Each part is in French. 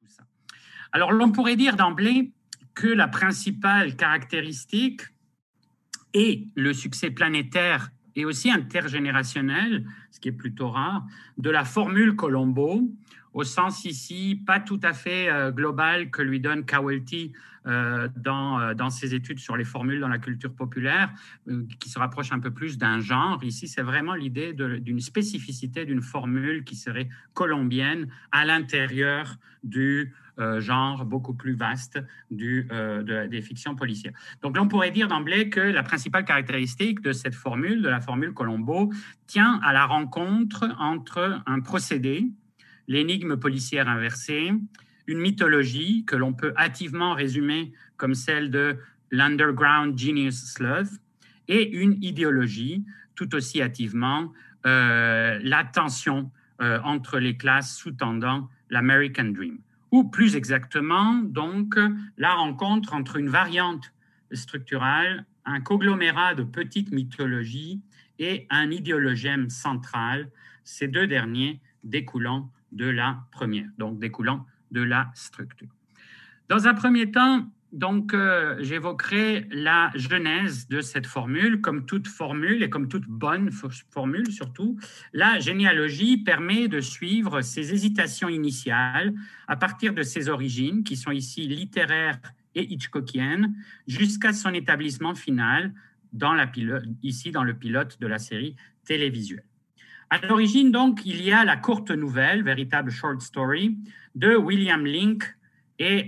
tout ça. Alors, l'on pourrait dire d'emblée que la principale caractéristique est le succès planétaire et aussi intergénérationnel, ce qui est plutôt rare, de la formule Colombo, au sens ici pas tout à fait global que lui donne Kawalti dans ses études sur les formules dans la culture populaire, qui se rapproche un peu plus d'un genre. Ici, c'est vraiment l'idée d'une spécificité d'une formule qui serait colombienne à l'intérieur du genre beaucoup plus vaste des fictions policières. Donc là, on pourrait dire d'emblée que la principale caractéristique de cette formule, de la formule Colombo, tient à la rencontre entre un procédé, l'énigme policière inversée, une mythologie que l'on peut hâtivement résumer comme celle de l'Underground Genius Sleuth, et une idéologie, tout aussi hâtivement, la tension entre les classes sous-tendant l'American Dream. Ou plus exactement, donc, la rencontre entre une variante structurale, un conglomérat de petites mythologies et un idéologème central, ces deux derniers découlant de la première, donc découlant de la structure. Dans un premier temps, donc, j'évoquerai la genèse de cette formule. Comme toute formule et comme toute bonne formule surtout, la généalogie permet de suivre ses hésitations initiales à partir de ses origines, qui sont ici littéraires et hitchcockiennes, jusqu'à son établissement final ici dans le pilote de la série télévisuelle. À l'origine, donc, il y a la courte nouvelle, véritable short story, de William Link et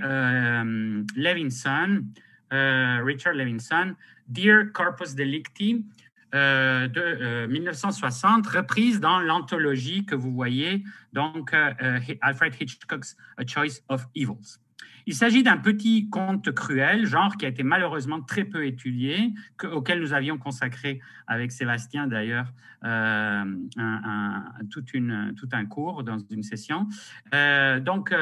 Levinson, Richard Levinson, Dear Corpus Delicti, de 1960, reprise dans l'anthologie que vous voyez, donc Alfred Hitchcock's A Choice of Evils. Il s'agit d'un petit conte cruel, genre qui a été malheureusement très peu étudié, auquel nous avions consacré avec Sébastien d'ailleurs tout un cours dans une session. Donc,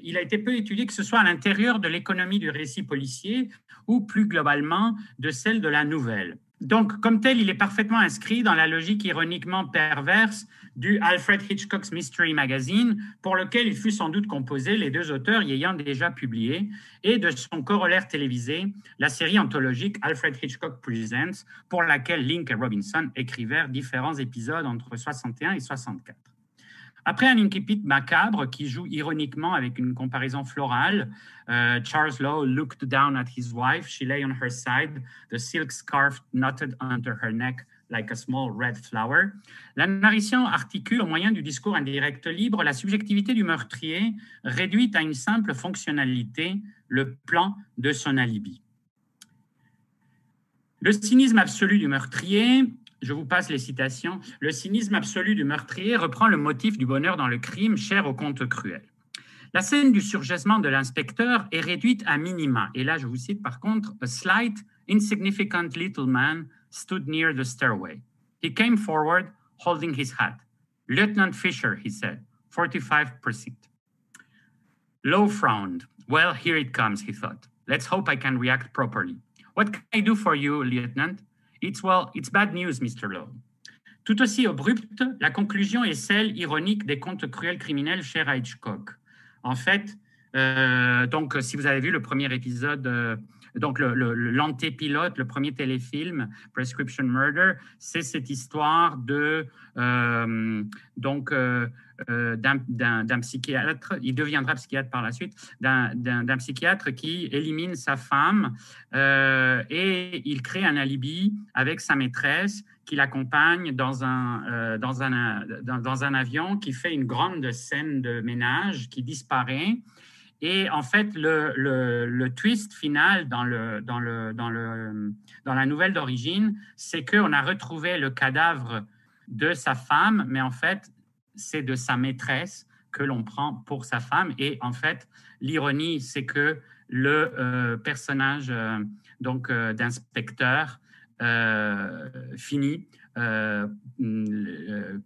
il a été peu étudié, que ce soit à l'intérieur de l'économie du récit policier ou plus globalement de celle de la nouvelle. Donc, comme tel, il est parfaitement inscrit dans la logique ironiquement perverse du Alfred Hitchcock's Mystery Magazine, pour lequel il fut sans doute composé, les deux auteurs y ayant déjà publié, et de son corollaire télévisé, la série anthologique Alfred Hitchcock Presents, pour laquelle Link et Robinson écrivèrent différents épisodes entre 61 et 64. Après un incipit macabre qui joue ironiquement avec une comparaison florale, Charles Lowe looked down at his wife. She lay on her side, the silk scarf knotted under her neck like a small red flower. La narration articule au moyen du discours indirect libre la subjectivité du meurtrier réduite à une simple fonctionnalité, le plan de son alibi. Le cynisme absolu du meurtrier, je vous passe les citations, le cynisme absolu du meurtrier reprend le motif du bonheur dans le crime, cher au conte cruel. La scène du surgissement de l'inspecteur est réduite à minima. Et là, je vous cite par contre, « A slight, insignificant little man stood near the stairway. He came forward, holding his hat. Lieutenant Fisher, he said, 45%. Lowe frowned. Well, here it comes, he thought. Let's hope I can react properly. What can I do for you, Lieutenant? It's bad news, Mr. Lowe. » Tout aussi abrupte, la conclusion est celle ironique des contes cruels criminels chers à Hitchcock. En fait, donc, si vous avez vu le premier épisode, donc l'antépilote, le premier téléfilm, Prescription Murder, c'est cette histoire d'un psychiatre, il deviendra psychiatre par la suite, d'un psychiatre qui élimine sa femme et il crée un alibi avec sa maîtresse qui l'accompagne dans un avion, qui fait une grande scène de ménage, qui disparaît. Et en fait, le twist final dans la nouvelle d'origine, c'est qu'on a retrouvé le cadavre de sa femme, mais en fait, c'est de sa maîtresse que l'on prend pour sa femme. Et en fait, l'ironie, c'est que le personnage d'inspecteur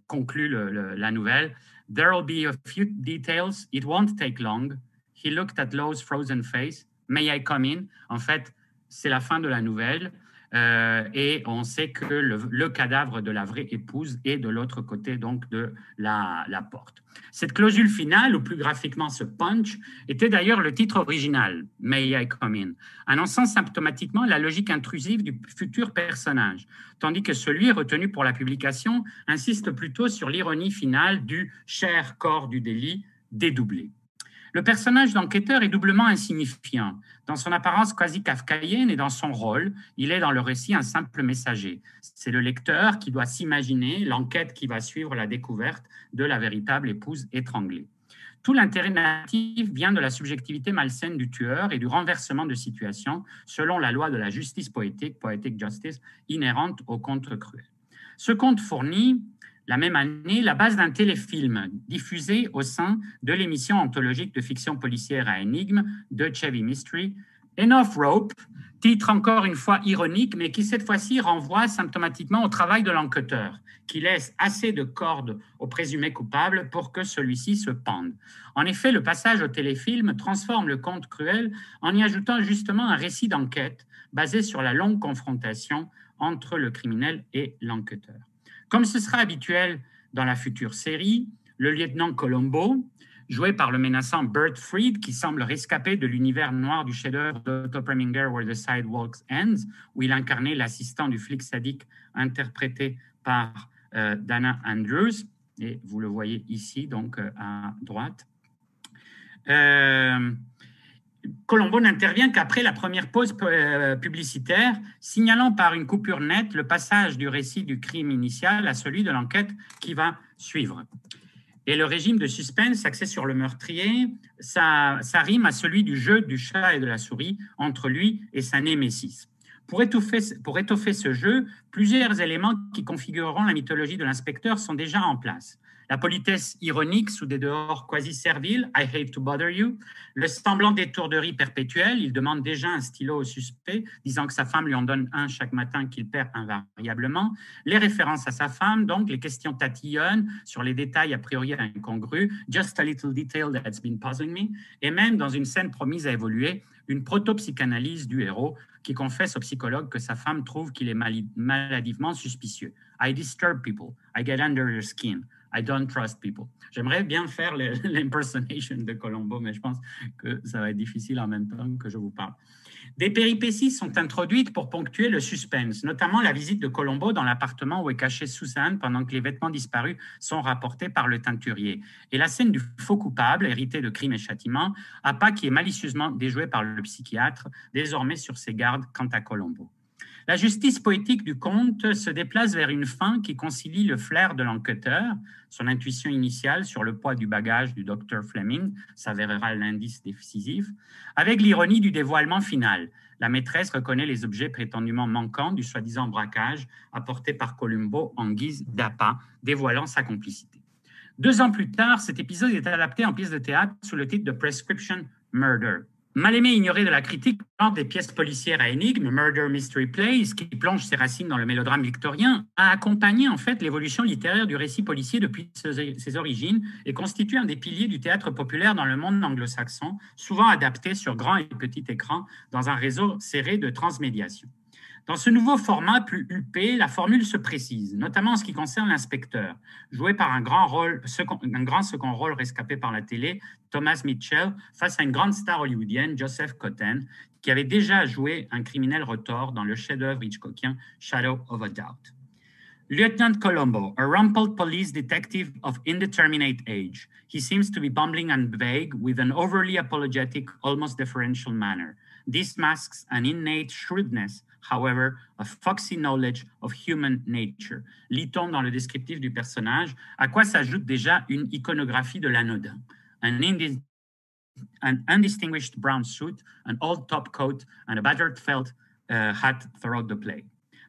conclut la nouvelle. There'll be a few details. It won't take long. He looked at Lowe's frozen face. May I come in? En fait, c'est la fin de la nouvelle. et on sait que le cadavre de la vraie épouse est de l'autre côté donc de la porte. Cette clausule finale, ou plus graphiquement ce punch, était d'ailleurs le titre original, May I Come In, annonçant symptomatiquement la logique intrusive du futur personnage, tandis que celui retenu pour la publication insiste plutôt sur l'ironie finale du « cher corps du délit » dédoublé. Le personnage d'enquêteur est doublement insignifiant. Dans son apparence quasi kafkaïenne et dans son rôle, il est dans le récit un simple messager. C'est le lecteur qui doit s'imaginer l'enquête qui va suivre la découverte de la véritable épouse étranglée. Tout l'intérêt narratif vient de la subjectivité malsaine du tueur et du renversement de situation selon la loi de la justice poétique, poetic justice, inhérente au conte cruel. Ce conte fournit la même année la base d'un téléfilm diffusé au sein de l'émission anthologique de fiction policière à énigmes de Chevy Mystery, Enough Rope, titre encore une fois ironique, mais qui cette fois-ci renvoie symptomatiquement au travail de l'enquêteur, qui laisse assez de cordes au présumé coupable pour que celui-ci se pende. En effet, le passage au téléfilm transforme le conte cruel en y ajoutant justement un récit d'enquête basé sur la longue confrontation entre le criminel et l'enquêteur. Comme ce sera habituel dans la future série, le lieutenant Colombo, joué par le menaçant Bert Freed, qui semble rescapé de l'univers noir du chef-d'œuvre d'Otto Preminger, Where the Sidewalk Ends, où il incarnait l'assistant du flic sadique interprété par Dana Andrews, et vous le voyez ici, donc à droite. Colombo n'intervient qu'après la première pause publicitaire, signalant par une coupure nette le passage du récit du crime initial à celui de l'enquête qui va suivre. Et le régime de suspense axé sur le meurtrier, ça rime à celui du jeu du chat et de la souris entre lui et sa némésis. Pour étoffer ce jeu, plusieurs éléments qui configureront la mythologie de l'inspecteur sont déjà en place. La politesse ironique sous des dehors quasi serviles, I hate to bother you, le semblant d'étourderie perpétuelle, il demande déjà un stylo au suspect, disant que sa femme lui en donne un chaque matin qu'il perd invariablement, les références à sa femme, donc les questions tatillonnes sur les détails a priori incongrus, just a little detail that's been puzzling me, et même dans une scène promise à évoluer, une proto-psychanalyse du héros qui confesse au psychologue que sa femme trouve qu'il est maladivement suspicieux. I disturb people, I get under your skin. I don't trust people. J'aimerais bien faire l'impersonation de Colombo, mais je pense que ça va être difficile en même temps que je vous parle. Des péripéties sont introduites pour ponctuer le suspense, notamment la visite de Colombo dans l'appartement où est cachée Suzanne pendant que les vêtements disparus sont rapportés par le teinturier. Et la scène du faux coupable, hérité de Crime et Châtiment, appât qui est malicieusement déjoué par le psychiatre, désormais sur ses gardes quant à Colombo. La justice poétique du conte se déplace vers une fin qui concilie le flair de l'enquêteur, son intuition initiale sur le poids du bagage du docteur Fleming s'avérera l'indice décisif, avec l'ironie du dévoilement final. La maîtresse reconnaît les objets prétendument manquants du soi-disant braquage apporté par Colombo en guise d'appât, dévoilant sa complicité. 2 ans plus tard, cet épisode est adapté en pièce de théâtre sous le titre de Prescription Murder. Mal aimé et ignoré de la critique, des pièces policières à énigmes, Murder Mystery Plays, qui plonge ses racines dans le mélodrame victorien, a accompagné en fait l'évolution littéraire du récit policier depuis ses origines et constitue un des piliers du théâtre populaire dans le monde anglo-saxon, souvent adapté sur grand et petit écran dans un réseau serré de transmédiation. Dans ce nouveau format plus huppé, la formule se précise, notamment en ce qui concerne l'inspecteur, joué par un grand second rôle rescapé par la télé, Thomas Mitchell, face à une grande star hollywoodienne, Joseph Cotten, qui avait déjà joué un criminel retors dans le chef-d'œuvre hitchcockien Shadow of a Doubt. Lieutenant Colombo, a rumpled police detective of indeterminate age. He seems to be bumbling and vague with an overly apologetic, almost deferential manner. This masks an innate shrewdness, however, a foxy knowledge of human nature. Lit-on dans le descriptif du personnage, à quoi s'ajoute déjà une iconographie de l'anodin. An undistinguished brown suit, an old top coat, and a battered felt hat throughout the play.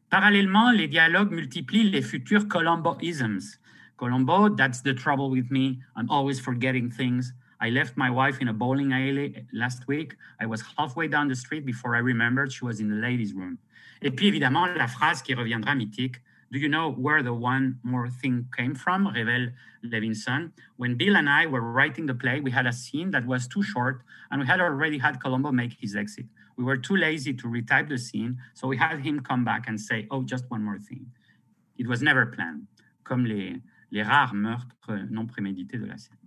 Parallèlement, les dialogues multiplient les futurs Colombo-isms. Colombo, that's the trouble with me. I'm always forgetting things. I left my wife in a bowling alley last week. I was halfway down the street before I remembered she was in the ladies' room. Et puis évidemment, la phrase qui reviendra mythique. Do you know where the one more thing came from? Révèle Levinson. When Bill and I were writing the play, we had a scene that was too short and we had already had Colombo make his exit. We were too lazy to retype the scene, so we had him come back and say, oh, just one more thing. It was never planned, comme les rares meurtres non prémédités de la scène.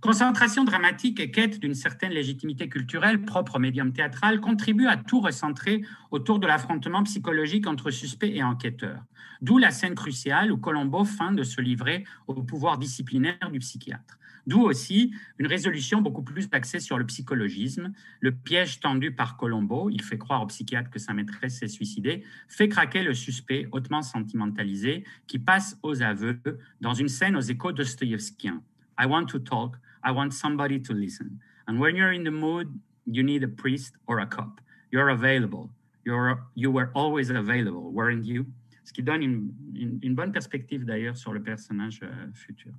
Concentration dramatique et quête d'une certaine légitimité culturelle propre au médium théâtral contribuent à tout recentrer autour de l'affrontement psychologique entre suspect et enquêteur. D'où la scène cruciale où Colombo feint de se livrer au pouvoir disciplinaire du psychiatre. D'où aussi une résolution beaucoup plus axée sur le psychologisme. Le piège tendu par Colombo, il fait croire au psychiatre que sa maîtresse s'est suicidée, fait craquer le suspect hautement sentimentalisé qui passe aux aveux dans une scène aux échos dostoïevskiens. I want to talk, I want somebody to listen. And when you're in the mood, you need a priest or a cop. You're available. You were always available, weren't you? Ce qui donne une bonne perspective d'ailleurs sur le personnage futur.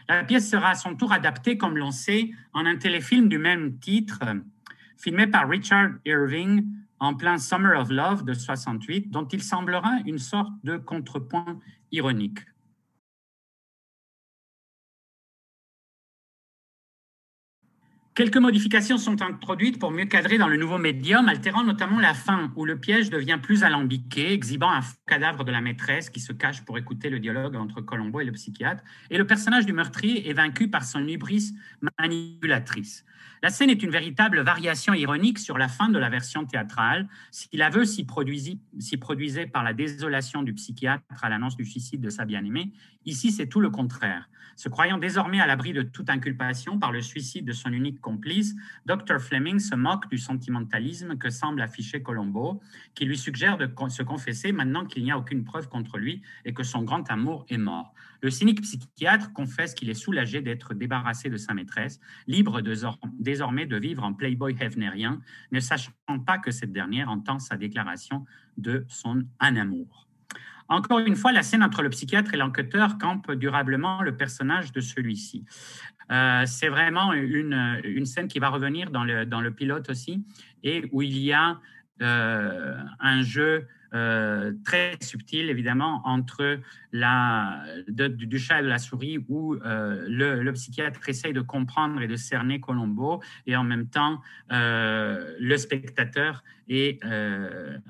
La pièce sera à son tour adaptée, comme l'on sait, en un téléfilm du même titre, filmé par Richard Irving en plein Summer of Love de 68, dont il semblera une sorte de contrepoint ironique. Quelques modifications sont introduites pour mieux cadrer dans le nouveau médium, altérant notamment la fin, où le piège devient plus alambiqué, exhibant un cadavre de la maîtresse qui se cache pour écouter le dialogue entre Colombo et le psychiatre, et le personnage du meurtrier est vaincu par son hubris manipulatrice. La scène est une véritable variation ironique sur la fin de la version théâtrale. Si l'aveu s'y produisait par la désolation du psychiatre à l'annonce du suicide de sa bien-aimée, ici c'est tout le contraire. Se croyant désormais à l'abri de toute inculpation par le suicide de son unique complice, Dr. Fleming se moque du sentimentalisme que semble afficher Colombo, qui lui suggère de se confesser maintenant qu'il n'y a aucune preuve contre lui et que son grand amour est mort. Le cynique psychiatre confesse qu'il est soulagé d'être débarrassé de sa maîtresse, libre désormais de vivre en playboy hefnerien, ne sachant pas que cette dernière entend sa déclaration de son amour. Encore une fois, la scène entre le psychiatre et l'enquêteur campe durablement le personnage de celui-ci. C'est vraiment une scène qui va revenir dans le pilote aussi, et où il y a un jeu très subtil, évidemment, entre du chat et de la souris, où le psychiatre essaye de comprendre et de cerner Colombo, et en même temps, le spectateur est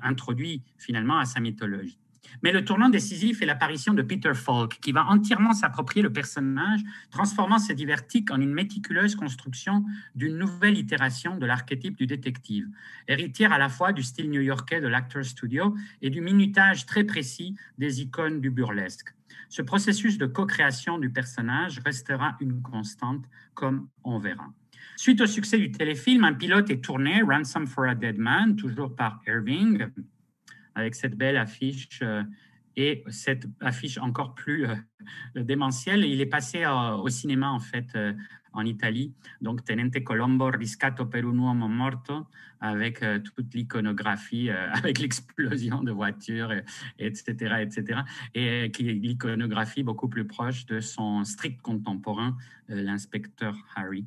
introduit finalement à sa mythologie. Mais le tournant décisif est l'apparition de Peter Falk, qui va entièrement s'approprier le personnage, transformant ce divertique en une méticuleuse construction d'une nouvelle itération de l'archétype du détective, héritière à la fois du style new-yorkais de l'Actors Studio et du minutage très précis des icônes du burlesque. Ce processus de co-création du personnage restera une constante, comme on verra. Suite au succès du téléfilm, un pilote est tourné, Ransom for a Dead Man, toujours par Irving, avec cette belle affiche et cette affiche encore plus démentielle. Il est passé au cinéma, en fait, en Italie. Donc, Tenente Colombo, riscatto per un uomo morto, avec toute l'iconographie, avec l'explosion de voitures, etc., etc. Et qui est l'iconographie beaucoup plus proche de son strict contemporain, l'inspecteur Harry.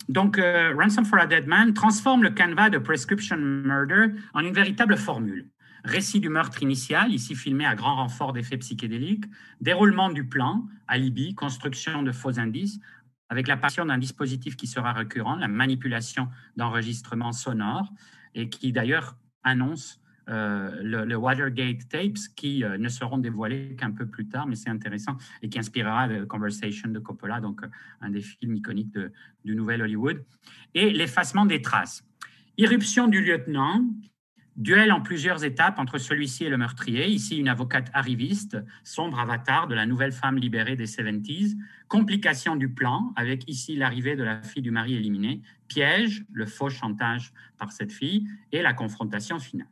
Donc, Ransom for a Dead Man transforme le canevas de Prescription Murder en une véritable formule. Récit du meurtre initial, ici filmé à grand renfort d'effets psychédéliques, déroulement du plan, alibi, construction de faux indices, avec l'apparition d'un dispositif qui sera récurrent, la manipulation d'enregistrements sonores, et qui d'ailleurs annonce le Watergate Tapes, qui ne seront dévoilés qu'un peu plus tard, mais c'est intéressant, et qui inspirera The Conversation de Coppola, donc un des films iconiques du Nouvel Hollywood, et l'effacement des traces. Irruption du lieutenant, duel en plusieurs étapes entre celui-ci et le meurtrier, ici une avocate arriviste, sombre avatar de la nouvelle femme libérée des 70s, complication du plan, avec ici l'arrivée de la fille du mari éliminé, piège, le faux chantage par cette fille, et la confrontation finale.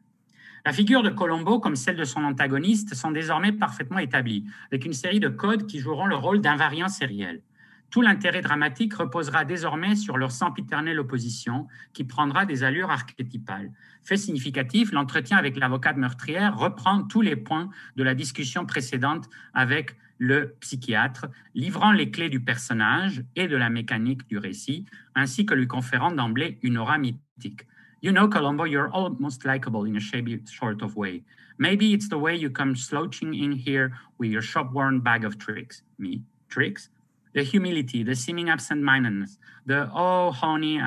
La figure de Colombo, comme celle de son antagoniste, sont désormais parfaitement établies, avec une série de codes qui joueront le rôle d'invariants sériels. Tout l'intérêt dramatique reposera désormais sur leur sempiternelle opposition, qui prendra des allures archétypales. Fait significatif, l'entretien avec l'avocate meurtrière reprend tous les points de la discussion précédente avec le psychiatre, livrant les clés du personnage et de la mécanique du récit, ainsi que lui conférant d'emblée une aura mythique. You know, Colombo, you're almost likable in a shabby sort of way. Maybe it's the way you come slouching in here with your shop-worn bag of tricks. Me? Tricks? the humility, the seeming absent-mindedness, the homey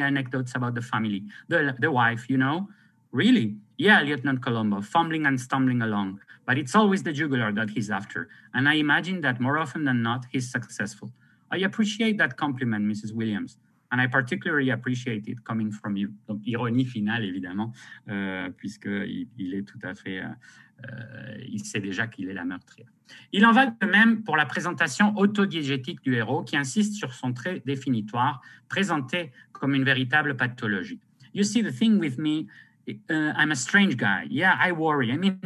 anecdotes about the family, the wife, you know. Really? Yeah, Lieutenant Colombo, fumbling and stumbling along. But it's always the jugular that he's after. And I imagine that more often than not, he's successful. I appreciate that compliment, Mrs. Williams. And I particularly appreciate it coming from you. Donc, ironie finale, évidemment, puisqu'il est tout à fait... il sait déjà qu'il est la meurtrière. Il en va de même pour la présentation autodiégétique du héros qui insiste sur son trait définitoire, présenté comme une véritable pathologie. You see, the thing with me, I'm a strange guy. Yeah, I worry. I mean,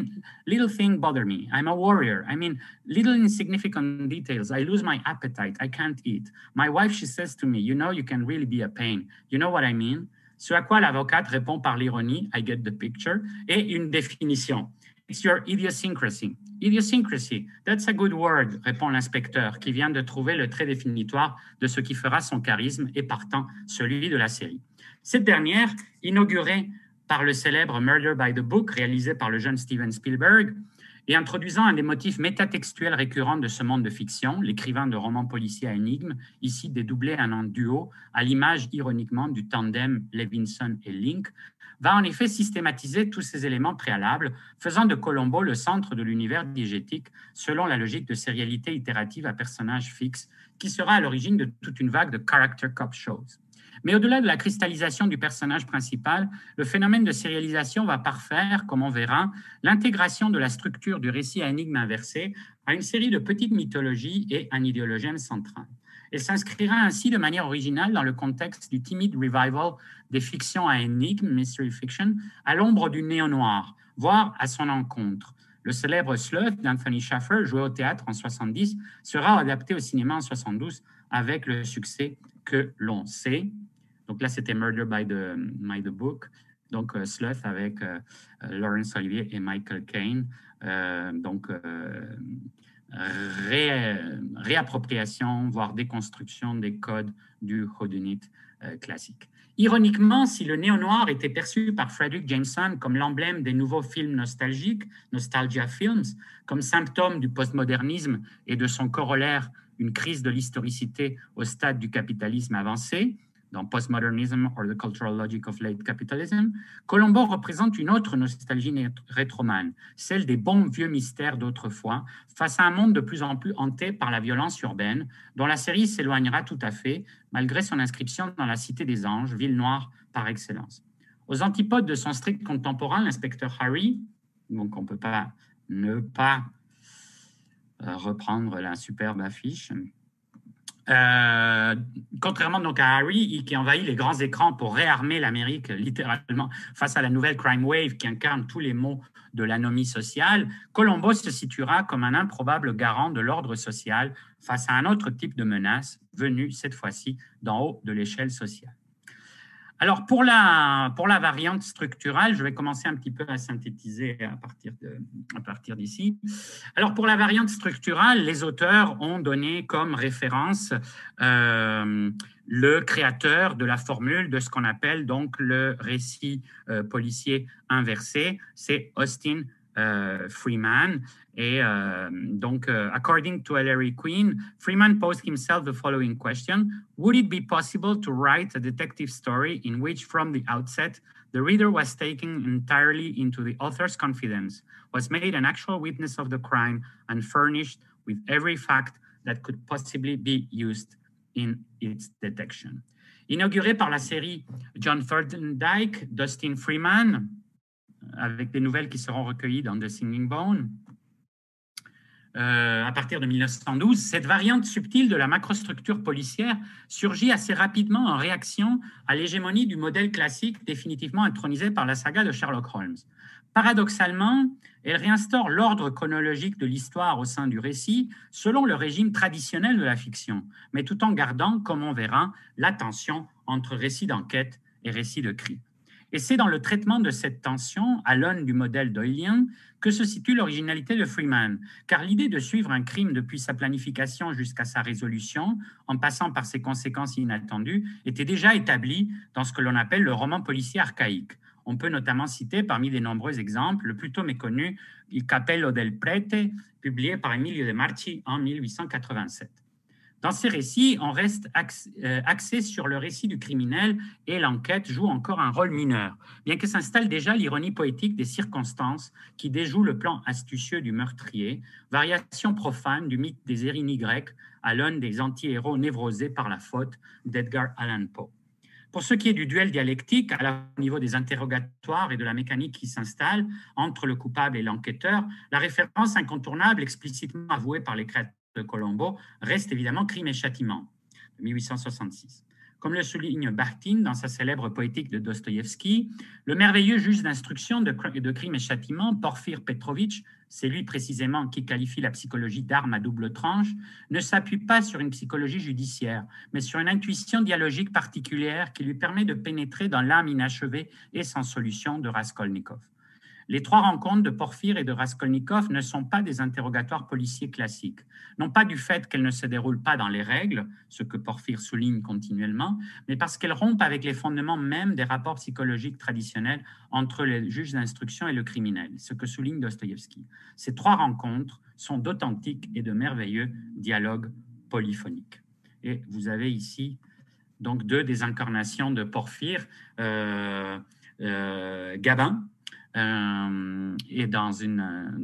little things bother me. I'm a warrior. I mean, little insignificant details. I lose my appetite. I can't eat. My wife, she says to me, you know, you can really be a pain. You know what I mean? Ce à quoi l'avocate répond par l'ironie, I get the picture, et une définition. It's your idiosyncrasy. Idiosyncrasy, that's a good word, répond l'inspecteur, qui vient de trouver le trait définitoire de ce qui fera son charisme et partant celui de la série. Cette dernière, inaugurée par le célèbre Murder by the Book, réalisé par le jeune Steven Spielberg, et introduisant un des motifs métatextuels récurrents de ce monde de fiction, l'écrivain de romans policiers à énigmes, ici dédoublé en un duo, à l'image ironiquement du tandem Levinson et Link, va en effet systématiser tous ces éléments préalables, faisant de Colombo le centre de l'univers diégétique, selon la logique de sérialité itérative à personnage fixe, qui sera à l'origine de toute une vague de character cop shows. Mais au-delà de la cristallisation du personnage principal, le phénomène de sérialisation va parfaire, comme on verra, l'intégration de la structure du récit à énigme inversée à une série de petites mythologies et un idéologème central. Elle s'inscrira ainsi de manière originale dans le contexte du timide revival des fictions à énigmes, mystery fiction, à l'ombre du néo-noir, voire à son encontre. Le célèbre Sleuth d'Anthony Shaffer, joué au théâtre en 70, sera adapté au cinéma en 72 avec le succès que l'on sait. Donc là, c'était Murder by the Book. Donc Sleuth avec Laurence Olivier et Michael Caine. Réappropriation, voire déconstruction des codes du whodunit classique. Ironiquement, si le néo-noir était perçu par Fredric Jameson comme l'emblème des nouveaux films nostalgiques, Nostalgia Films, comme symptôme du postmodernisme et de son corollaire, une crise de l'historicité au stade du capitalisme avancé, dans Postmodernism or the Cultural Logic of Late Capitalism, Colombo représente une autre nostalgie rétromane, celle des bons vieux mystères d'autrefois, face à un monde de plus en plus hanté par la violence urbaine, dont la série s'éloignera tout à fait, malgré son inscription dans la Cité des Anges, ville noire par excellence. Aux antipodes de son strict contemporain, l'inspecteur Harry, donc on ne peut pas ne pas reprendre la superbe affiche, contrairement donc à Harry, qui envahit les grands écrans pour réarmer l'Amérique littéralement face à la nouvelle crime wave qui incarne tous les maux de l'anomie sociale, Colombo se situera comme un improbable garant de l'ordre social face à un autre type de menace venue cette fois-ci d'en haut de l'échelle sociale. Alors, pour la variante structurale, je vais commencer un petit peu à synthétiser à partir d'ici. Alors, pour la variante structurale, les auteurs ont donné comme référence le créateur de la formule de ce qu'on appelle donc le récit policier inversé, c'est Austin Freeman. Et donc, according to Ellery Queen, Freeman posed himself the following question: would it be possible to write a detective story in which, from the outset, the reader was taken entirely into the author's confidence, was made an actual witness of the crime, and furnished with every fact that could possibly be used in its detection? Inauguré par la série John Thorndike d'Austin Freeman, avec des nouvelles qui seront recueillies dans The Singing Bone, à partir de 1912, cette variante subtile de la macrostructure policière surgit assez rapidement en réaction à l'hégémonie du modèle classique définitivement intronisé par la saga de Sherlock Holmes. Paradoxalement, elle réinstaure l'ordre chronologique de l'histoire au sein du récit selon le régime traditionnel de la fiction, mais tout en gardant, comme on verra, la tension entre récit d'enquête et récit de crime. Et c'est dans le traitement de cette tension, à l'aune du modèle doylien, que se situe l'originalité de Freeman, car l'idée de suivre un crime depuis sa planification jusqu'à sa résolution, en passant par ses conséquences inattendues, était déjà établie dans ce que l'on appelle le roman policier archaïque. On peut notamment citer, parmi les nombreux exemples, le plutôt méconnu Il Cappello del Prete, publié par Emilio de Marchi en 1887. Dans ces récits, on reste axé sur le récit du criminel et l'enquête joue encore un rôle mineur, bien que s'installe déjà l'ironie poétique des circonstances qui déjouent le plan astucieux du meurtrier, variation profane du mythe des Érini grecs à l'un des anti-héros névrosés par la faute d'Edgar Allan Poe. Pour ce qui est du duel dialectique, à la au niveau des interrogatoires et de la mécanique qui s'installe entre le coupable et l'enquêteur, la référence incontournable explicitement avouée par les créateurs de Colombo reste évidemment Crime et Châtiment, de 1866. Comme le souligne Bakhtin dans sa célèbre poétique de Dostoïevski, le merveilleux juge d'instruction de Crime et Châtiment, Porfir Petrovitch, c'est lui précisément qui qualifie la psychologie d'arme à double tranche, ne s'appuie pas sur une psychologie judiciaire, mais sur une intuition dialogique particulière qui lui permet de pénétrer dans l'âme inachevée et sans solution de Raskolnikov. Les trois rencontres de Porfir et de Raskolnikov ne sont pas des interrogatoires policiers classiques, non pas du fait qu'elles ne se déroulent pas dans les règles, ce que Porfir souligne continuellement, mais parce qu'elles rompent avec les fondements même des rapports psychologiques traditionnels entre le juge d'instruction et le criminel, ce que souligne Dostoïevski. Ces trois rencontres sont d'authentiques et de merveilleux dialogues polyphoniques. Et vous avez ici donc deux des incarnations de Porfir, Gabin, et dans une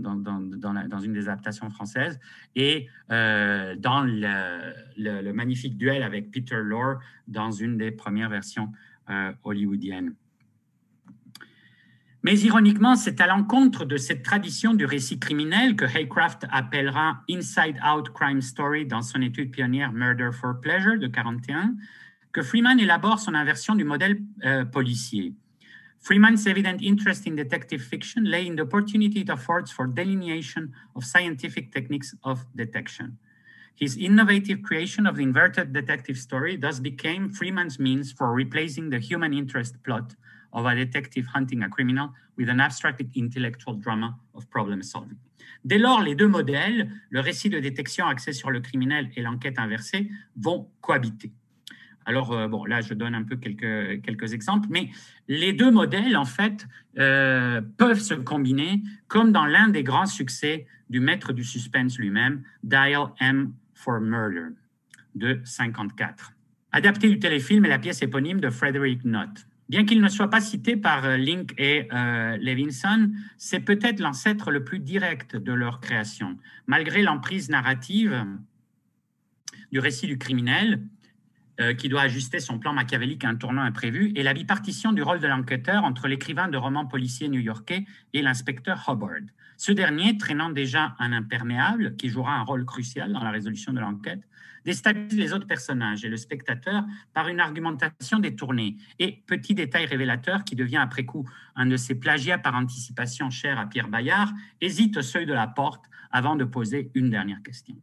des adaptations françaises, et dans le magnifique duel avec Peter Lorre dans une des premières versions hollywoodiennes. Mais ironiquement, c'est à l'encontre de cette tradition du récit criminel que Haycraft appellera Inside-Out Crime Story dans son étude pionnière Murder for Pleasure de 1941, que Freeman élabore son inversion du modèle policier. Freeman's evident interest in detective fiction lay in the opportunity it affords for delineation of scientific techniques of detection. His innovative creation of the inverted detective story thus became Freeman's means for replacing the human interest plot of a detective hunting a criminal with an abstract intellectual drama of problem solving. Dès lors, les deux modèles, le récit de détection axé sur le criminel et l'enquête inversée, vont cohabiter. Alors, bon, là, je donne un peu quelques exemples, mais les deux modèles, en fait, peuvent se combiner, comme dans l'un des grands succès du maître du suspense lui-même, Dial M for Murder, de 1954. Adapté du téléfilm est la pièce éponyme de Frederick Knott. Bien qu'il ne soit pas cité par Link et Levinson, c'est peut-être l'ancêtre le plus direct de leur création. Malgré l'emprise narrative du récit du criminel, qui doit ajuster son plan machiavélique à un tournant imprévu, et la bipartition du rôle de l'enquêteur entre l'écrivain de romans policiers new-yorkais et l'inspecteur Hubbard. Ce dernier, traînant déjà un imperméable qui jouera un rôle crucial dans la résolution de l'enquête, déstabilise les autres personnages et le spectateur par une argumentation détournée. Et, petit détail révélateur qui devient après coup un de ces plagiats par anticipation chers à Pierre Bayard, hésite au seuil de la porte avant de poser une dernière question.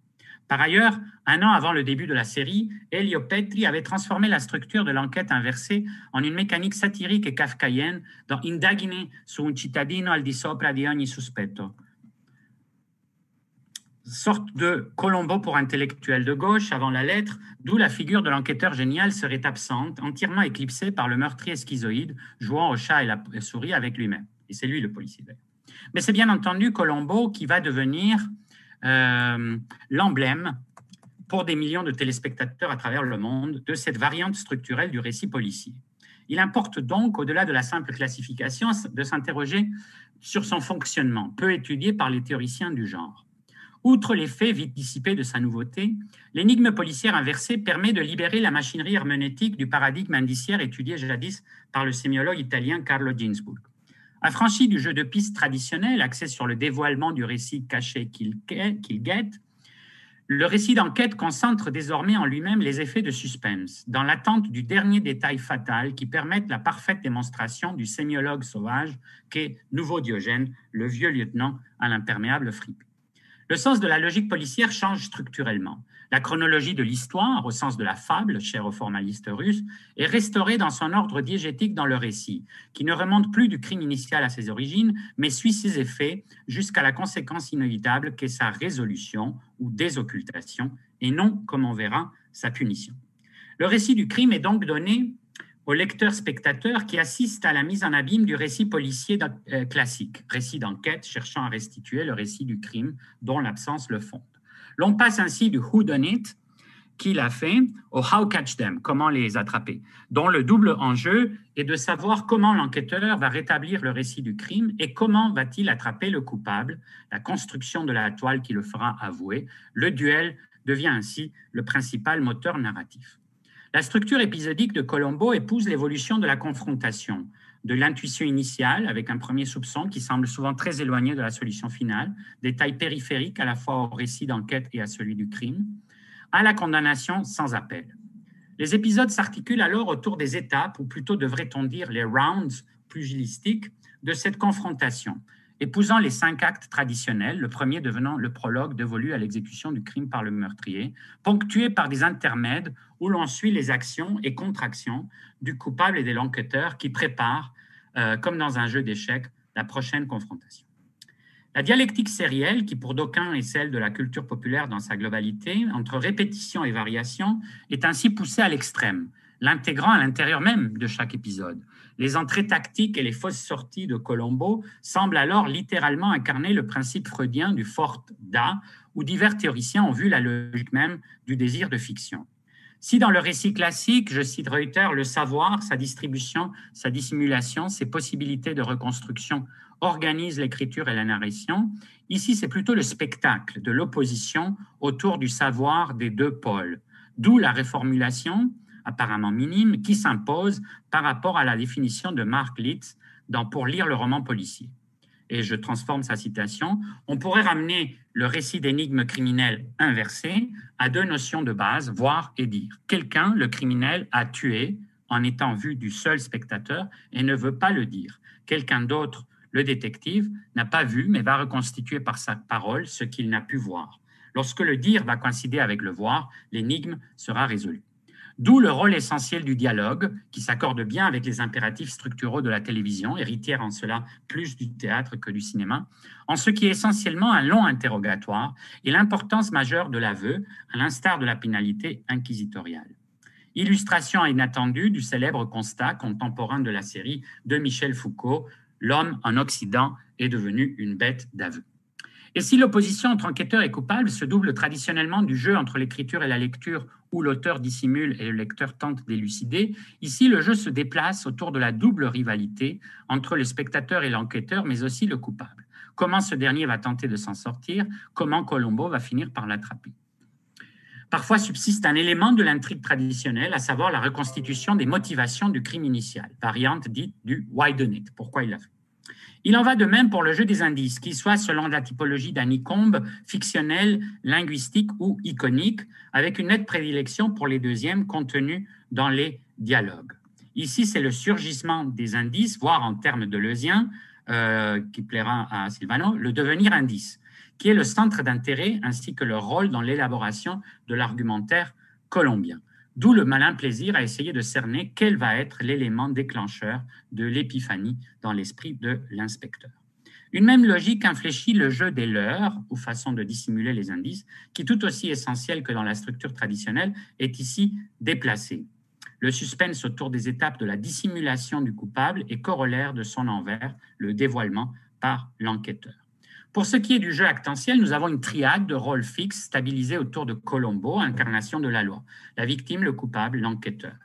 Par ailleurs, un an avant le début de la série, Elio Petri avait transformé la structure de l'enquête inversée en une mécanique satirique et kafkaïenne dans Indagine su un cittadino al di sopra di ogni sospetto. Sorte de Colombo pour intellectuel de gauche avant la lettre, d'où la figure de l'enquêteur génial serait absente, entièrement éclipsée par le meurtrier schizoïde jouant au chat et la souris avec lui-même. Et c'est lui le policier d'ailleurs. Mais c'est bien entendu Colombo qui va devenir l'emblème pour des millions de téléspectateurs à travers le monde de cette variante structurelle du récit policier. Il importe donc, au-delà de la simple classification, de s'interroger sur son fonctionnement, peu étudié par les théoriciens du genre. Outre l'effet vite dissipé de sa nouveauté, l'énigme policière inversée permet de libérer la machinerie herméneutique du paradigme indiciaire étudié jadis par le sémiologue italien Carlo Ginzburg. Affranchi du jeu de piste traditionnel axé sur le dévoilement du récit caché qu'il guette, le récit d'enquête concentre désormais en lui-même les effets de suspense, dans l'attente du dernier détail fatal qui permette la parfaite démonstration du sémiologue sauvage qu'est Nouveau Diogène, le vieux lieutenant à l'imperméable fripé. Le sens de la logique policière change structurellement. La chronologie de l'histoire, au sens de la fable, chère aux formalistes russes, est restaurée dans son ordre diégétique dans le récit, qui ne remonte plus du crime initial à ses origines, mais suit ses effets jusqu'à la conséquence inévitable qu'est sa résolution ou désoccultation, et non, comme on verra, sa punition. Le récit du crime est donc donné au lecteur-spectateur qui assiste à la mise en abîme du récit policier classique, récit d'enquête cherchant à restituer le récit du crime dont l'absence le fonde. L'on passe ainsi du whodunit qui l'a fait, au How Catch Them, comment les attraper, dont le double enjeu est de savoir comment l'enquêteur va rétablir le récit du crime et comment va-t-il attraper le coupable, la construction de la toile qui le fera avouer. Le duel devient ainsi le principal moteur narratif. La structure épisodique de Colombo épouse l'évolution de la confrontation, de l'intuition initiale, avec un premier soupçon qui semble souvent très éloigné de la solution finale, détail périphérique à la fois au récit d'enquête et à celui du crime, à la condamnation sans appel. Les épisodes s'articulent alors autour des étapes, ou plutôt devrait-on dire les rounds pugilistiques, de cette confrontation, épousant les 5 actes traditionnels, le premier devenant le prologue dévolu à l'exécution du crime par le meurtrier, ponctué par des intermèdes où l'on suit les actions et contractions du coupable et de l'enquêteur qui préparent, comme dans un jeu d'échecs, la prochaine confrontation. La dialectique sérielle, qui pour d'aucuns est celle de la culture populaire dans sa globalité, entre répétition et variation, est ainsi poussée à l'extrême, l'intégrant à l'intérieur même de chaque épisode. Les entrées tactiques et les fausses sorties de Colombo semblent alors littéralement incarner le principe freudien du fort da, où divers théoriciens ont vu la logique même du désir de fiction. Si dans le récit classique, je cite Reuter, le savoir, sa distribution, sa dissimulation, ses possibilités de reconstruction organisent l'écriture et la narration, ici c'est plutôt le spectacle de l'opposition autour du savoir des deux pôles, d'où la réformulation, apparemment minime, qui s'impose par rapport à la définition de Mark Litz dans Pour lire le roman policier. Et je transforme sa citation, on pourrait ramener le récit d'énigmes criminelles inversées à 2 notions de base, voir et dire. Quelqu'un, le criminel, a tué en étant vu du seul spectateur et ne veut pas le dire. Quelqu'un d'autre, le détective, n'a pas vu mais va reconstituer par sa parole ce qu'il n'a pu voir. Lorsque le dire va coïncider avec le voir, l'énigme sera résolue. D'où le rôle essentiel du dialogue, qui s'accorde bien avec les impératifs structuraux de la télévision, héritière en cela plus du théâtre que du cinéma, en ce qui est essentiellement un long interrogatoire et l'importance majeure de l'aveu, à l'instar de la pénalité inquisitoriale. Illustration inattendue du célèbre constat contemporain de la série de Michel Foucault, l'homme en Occident est devenu une bête d'aveu. Et si l'opposition entre enquêteur et coupable se double traditionnellement du jeu entre l'écriture et la lecture, où l'auteur dissimule et le lecteur tente d'élucider, ici le jeu se déplace autour de la double rivalité entre le spectateur et l'enquêteur, mais aussi le coupable. Comment ce dernier va tenter de s'en sortir? Comment Colombo va finir par l'attraper? Parfois subsiste un élément de l'intrigue traditionnelle, à savoir la reconstitution des motivations du crime initial, variante dite du why done it, pourquoi il l'a fait. Il en va de même pour le jeu des indices, qu'ils soient selon la typologie d'Anicombe, fictionnel, linguistique ou iconique, avec une nette prédilection pour les deuxièmes contenus dans les dialogues. Ici, c'est le surgissement des indices, voire en termes deleuziens, qui plaira à Silvano, le devenir indice, qui est le centre d'intérêt ainsi que leur rôle dans l'élaboration de l'argumentaire colombien. D'où le malin plaisir à essayer de cerner quel va être l'élément déclencheur de l'épiphanie dans l'esprit de l'inspecteur. Une même logique infléchit le jeu des leurres, ou façon de dissimuler les indices, qui tout aussi essentiel que dans la structure traditionnelle, est ici déplacée. Le suspense autour des étapes de la dissimulation du coupable est corollaire de son envers, le dévoilement par l'enquêteur. Pour ce qui est du jeu actentiel, nous avons une triade de rôles fixes stabilisés autour de Colombo, incarnation de la loi. La victime, le coupable, l'enquêteur.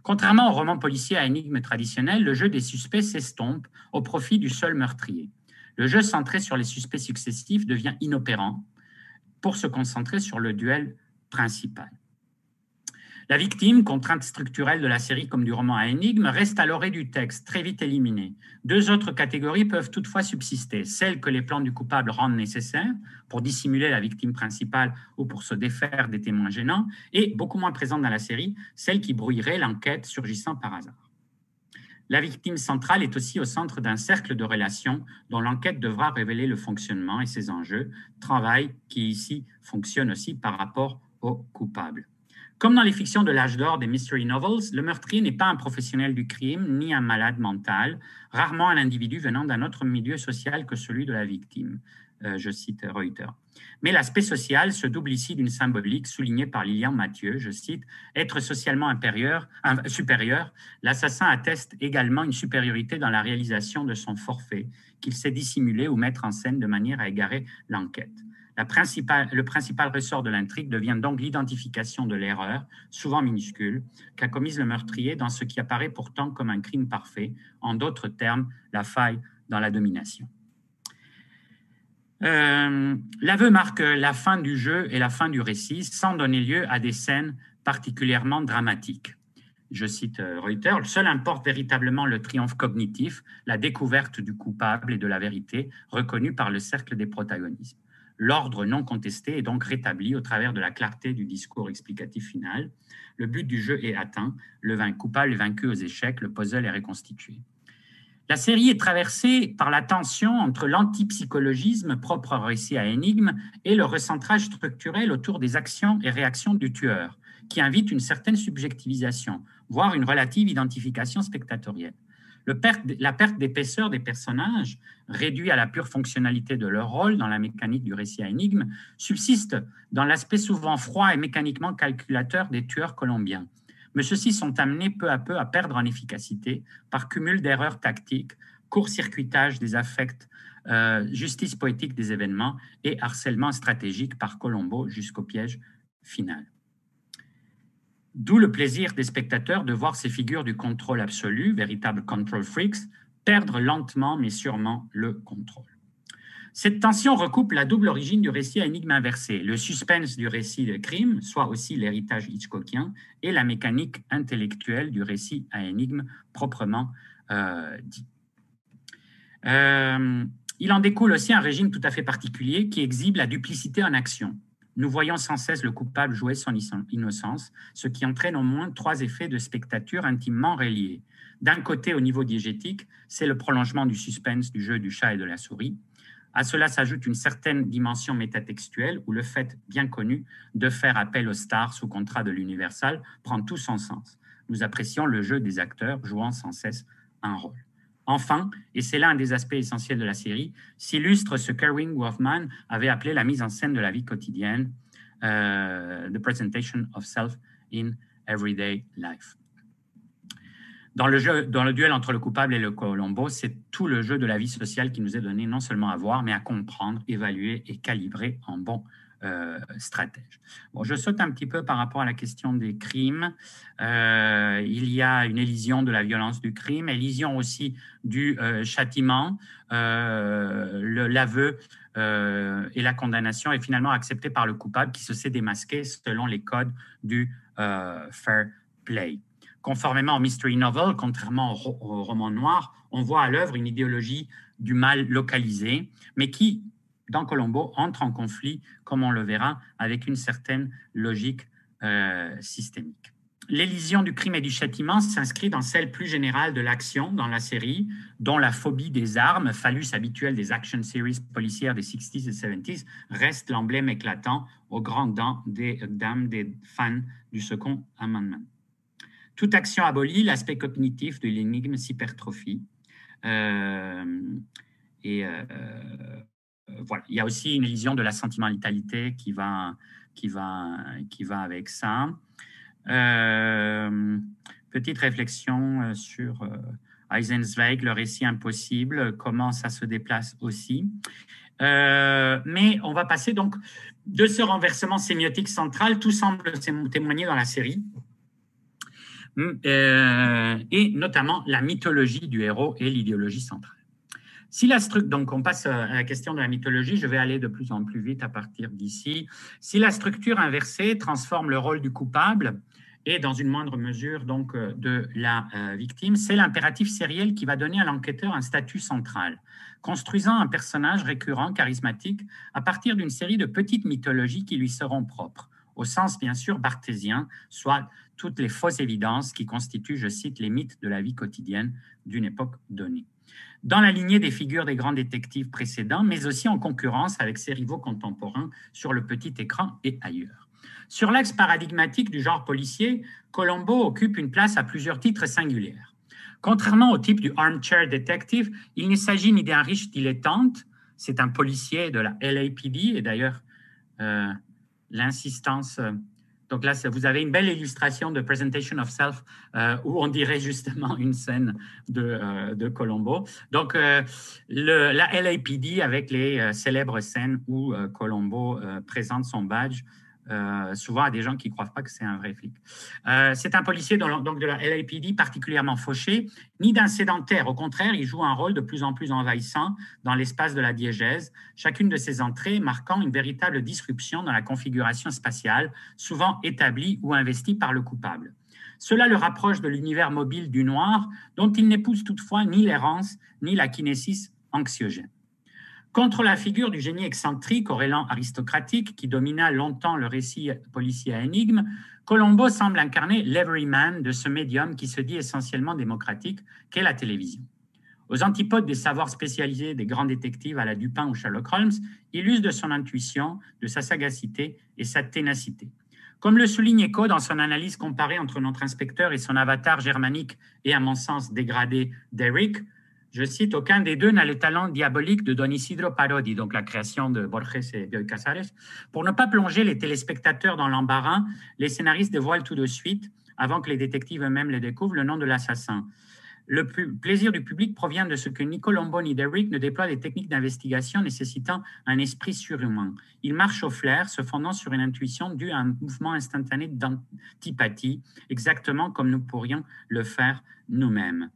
Contrairement au roman policier à énigmes traditionnel, le jeu des suspects s'estompe au profit du seul meurtrier. Le jeu centré sur les suspects successifs devient inopérant pour se concentrer sur le duel principal. La victime, contrainte structurelle de la série comme du roman à énigmes, reste à l'orée du texte, très vite éliminée. 2 autres catégories peuvent toutefois subsister, celles que les plans du coupable rendent nécessaires pour dissimuler la victime principale ou pour se défaire des témoins gênants, et, beaucoup moins présentes dans la série, celles qui brouilleraient l'enquête surgissant par hasard. La victime centrale est aussi au centre d'un cercle de relations dont l'enquête devra révéler le fonctionnement et ses enjeux, travail qui ici fonctionne aussi par rapport au coupable. Comme dans les fictions de l'âge d'or des mystery novels, le meurtrier n'est pas un professionnel du crime ni un malade mental, rarement un individu venant d'un autre milieu social que celui de la victime. Je cite Reuter. Mais l'aspect social se double ici d'une symbolique soulignée par Lilian Mathieu, je cite, « Être socialement supérieur, l'assassin atteste également une supériorité dans la réalisation de son forfait qu'il sait dissimuler ou mettre en scène de manière à égarer l'enquête. Le principal ressort de l'intrigue devient donc l'identification de l'erreur, souvent minuscule, qu'a commise le meurtrier dans ce qui apparaît pourtant comme un crime parfait, en d'autres termes, la faille dans la domination. L'aveu marque la fin du jeu et la fin du récit, sans donner lieu à des scènes particulièrement dramatiques. Je cite Reuters, « Seul importe véritablement le triomphe cognitif, la découverte du coupable et de la vérité, reconnue par le cercle des protagonistes. L'ordre non contesté est donc rétabli au travers de la clarté du discours explicatif final. Le but du jeu est atteint, le coupable est vaincu aux échecs, le puzzle est reconstitué. » La série est traversée par la tension entre l'antipsychologisme propre au récit à énigme et le recentrage structurel autour des actions et réactions du tueur, qui invite une certaine subjectivisation, voire une relative identification spectatorielle. La perte d'épaisseur des personnages, réduits à la pure fonctionnalité de leur rôle dans la mécanique du récit à énigme, subsiste dans l'aspect souvent froid et mécaniquement calculateur des tueurs colombiens. Mais ceux-ci sont amenés peu à peu à perdre en efficacité par cumul d'erreurs tactiques, court-circuitage des affects, justice poétique des événements et harcèlement stratégique par Colombo jusqu'au piège final. D'où le plaisir des spectateurs de voir ces figures du contrôle absolu, véritables control freaks, perdre lentement mais sûrement le contrôle. Cette tension recoupe la double origine du récit à énigme inversée, le suspense du récit de crime, soit aussi l'héritage hitchcockien, et la mécanique intellectuelle du récit à énigme proprement dit. Il en découle aussi un régime tout à fait particulier qui exhibe la duplicité en action. Nous voyons sans cesse le coupable jouer son innocence, ce qui entraîne au moins 3 effets de spectature intimement reliés. D'un côté, au niveau diégétique, c'est le prolongement du suspense du jeu du chat et de la souris. À cela s'ajoute une certaine dimension métatextuelle où le fait bien connu de faire appel aux stars sous contrat de l'Universal prend tout son sens. Nous apprécions le jeu des acteurs jouant sans cesse un rôle. Enfin, et c'est là un des aspects essentiels de la série, s'illustre ce qu'Erving Goffman avait appelé la mise en scène de la vie quotidienne, the presentation of self in everyday life. Dans le duel entre le coupable et le Colombo, c'est tout le jeu de la vie sociale qui nous est donné non seulement à voir, mais à comprendre, évaluer et calibrer en bon stratège. Bon, je saute un petit peu par rapport à la question des crimes. Il y a une élision de la violence du crime, élision aussi du châtiment, l'aveu et la condamnation est finalement acceptée par le coupable qui se sait démasquer selon les codes du fair play. Conformément au mystery novel, contrairement au roman noir, on voit à l'œuvre une idéologie du mal localisé, mais qui, dans Colombo, entre en conflit, comme on le verra, avec une certaine logique systémique. L'élision du crime et du châtiment s'inscrit dans celle plus générale de l'action dans la série, dont la phobie des armes, phallus habituel des action series policières des 60s et 70s, reste l'emblème éclatant aux grandes dames des fans du Second Amendment. Toute action abolie, l'aspect cognitif de l'énigme s'hypertrophie. Voilà. Il y a aussi une illusion de la sentimentalité qui va avec ça. Petite réflexion sur Eisenzweig, le récit impossible, comment ça se déplace aussi. Mais on va passer donc de ce renversement sémiotique central, tout semble témoigner dans la série. Et notamment la mythologie du héros et l'idéologie centrale. Donc on passe à la question de la mythologie, je vais aller de plus en plus vite à partir d'ici. Si la structure inversée transforme le rôle du coupable et dans une moindre mesure donc de la victime, c'est l'impératif sériel qui va donner à l'enquêteur un statut central, construisant un personnage récurrent, charismatique, à partir d'une série de petites mythologies qui lui seront propres, au sens bien sûr barthésien, soit toutes les fausses évidences qui constituent, je cite, les mythes de la vie quotidienne d'une époque donnée. Dans la lignée des figures des grands détectives précédents, mais aussi en concurrence avec ses rivaux contemporains sur le petit écran et ailleurs. Sur l'axe paradigmatique du genre policier, Colombo occupe une place à plusieurs titres singulières. Contrairement au type du armchair detective, il ne s'agit ni d'un riche dilettante, c'est un policier de la LAPD, et d'ailleurs l'insistance Donc là, vous avez une belle illustration de Presentation of Self où on dirait justement une scène de Colombo. Donc, la LAPD avec les célèbres scènes où Colombo présente son badge souvent à des gens qui ne croient pas que c'est un vrai flic. C'est un policier donc de la LAPD particulièrement fauché, ni d'un sédentaire. Au contraire, il joue un rôle de plus en plus envahissant dans l'espace de la diégèse, chacune de ses entrées marquant une véritable disruption dans la configuration spatiale, souvent établie ou investie par le coupable. Cela le rapproche de l'univers mobile du noir, dont il n'épouse toutefois ni l'errance ni la kinésis anxiogène. Contre la figure du génie excentrique au élan aristocratique qui domina longtemps le récit policier à énigmes, Colombo semble incarner l'everyman de ce médium qui se dit essentiellement démocratique qu'est la télévision. Aux antipodes des savoirs spécialisés des grands détectives à la Dupin ou Sherlock Holmes, il use de son intuition, de sa sagacité et sa ténacité. Comme le souligne Eco dans son analyse comparée entre notre inspecteur et son avatar germanique et, à mon sens, dégradé d'Eric, je cite, aucun des deux n'a le talent diabolique de Don Isidro Parodi, donc la création de Borges et Bioy Casares. Pour ne pas plonger les téléspectateurs dans l'embarras, les scénaristes dévoilent tout de suite, avant que les détectives eux-mêmes les découvrent, le nom de l'assassin. Le plaisir du public provient de ce que ni Colombo ni Derrick ne déploient des techniques d'investigation nécessitant un esprit surhumain. Ils marchent au flair, se fondant sur une intuition due à un mouvement instantané d'antipathie, exactement comme nous pourrions le faire nous-mêmes.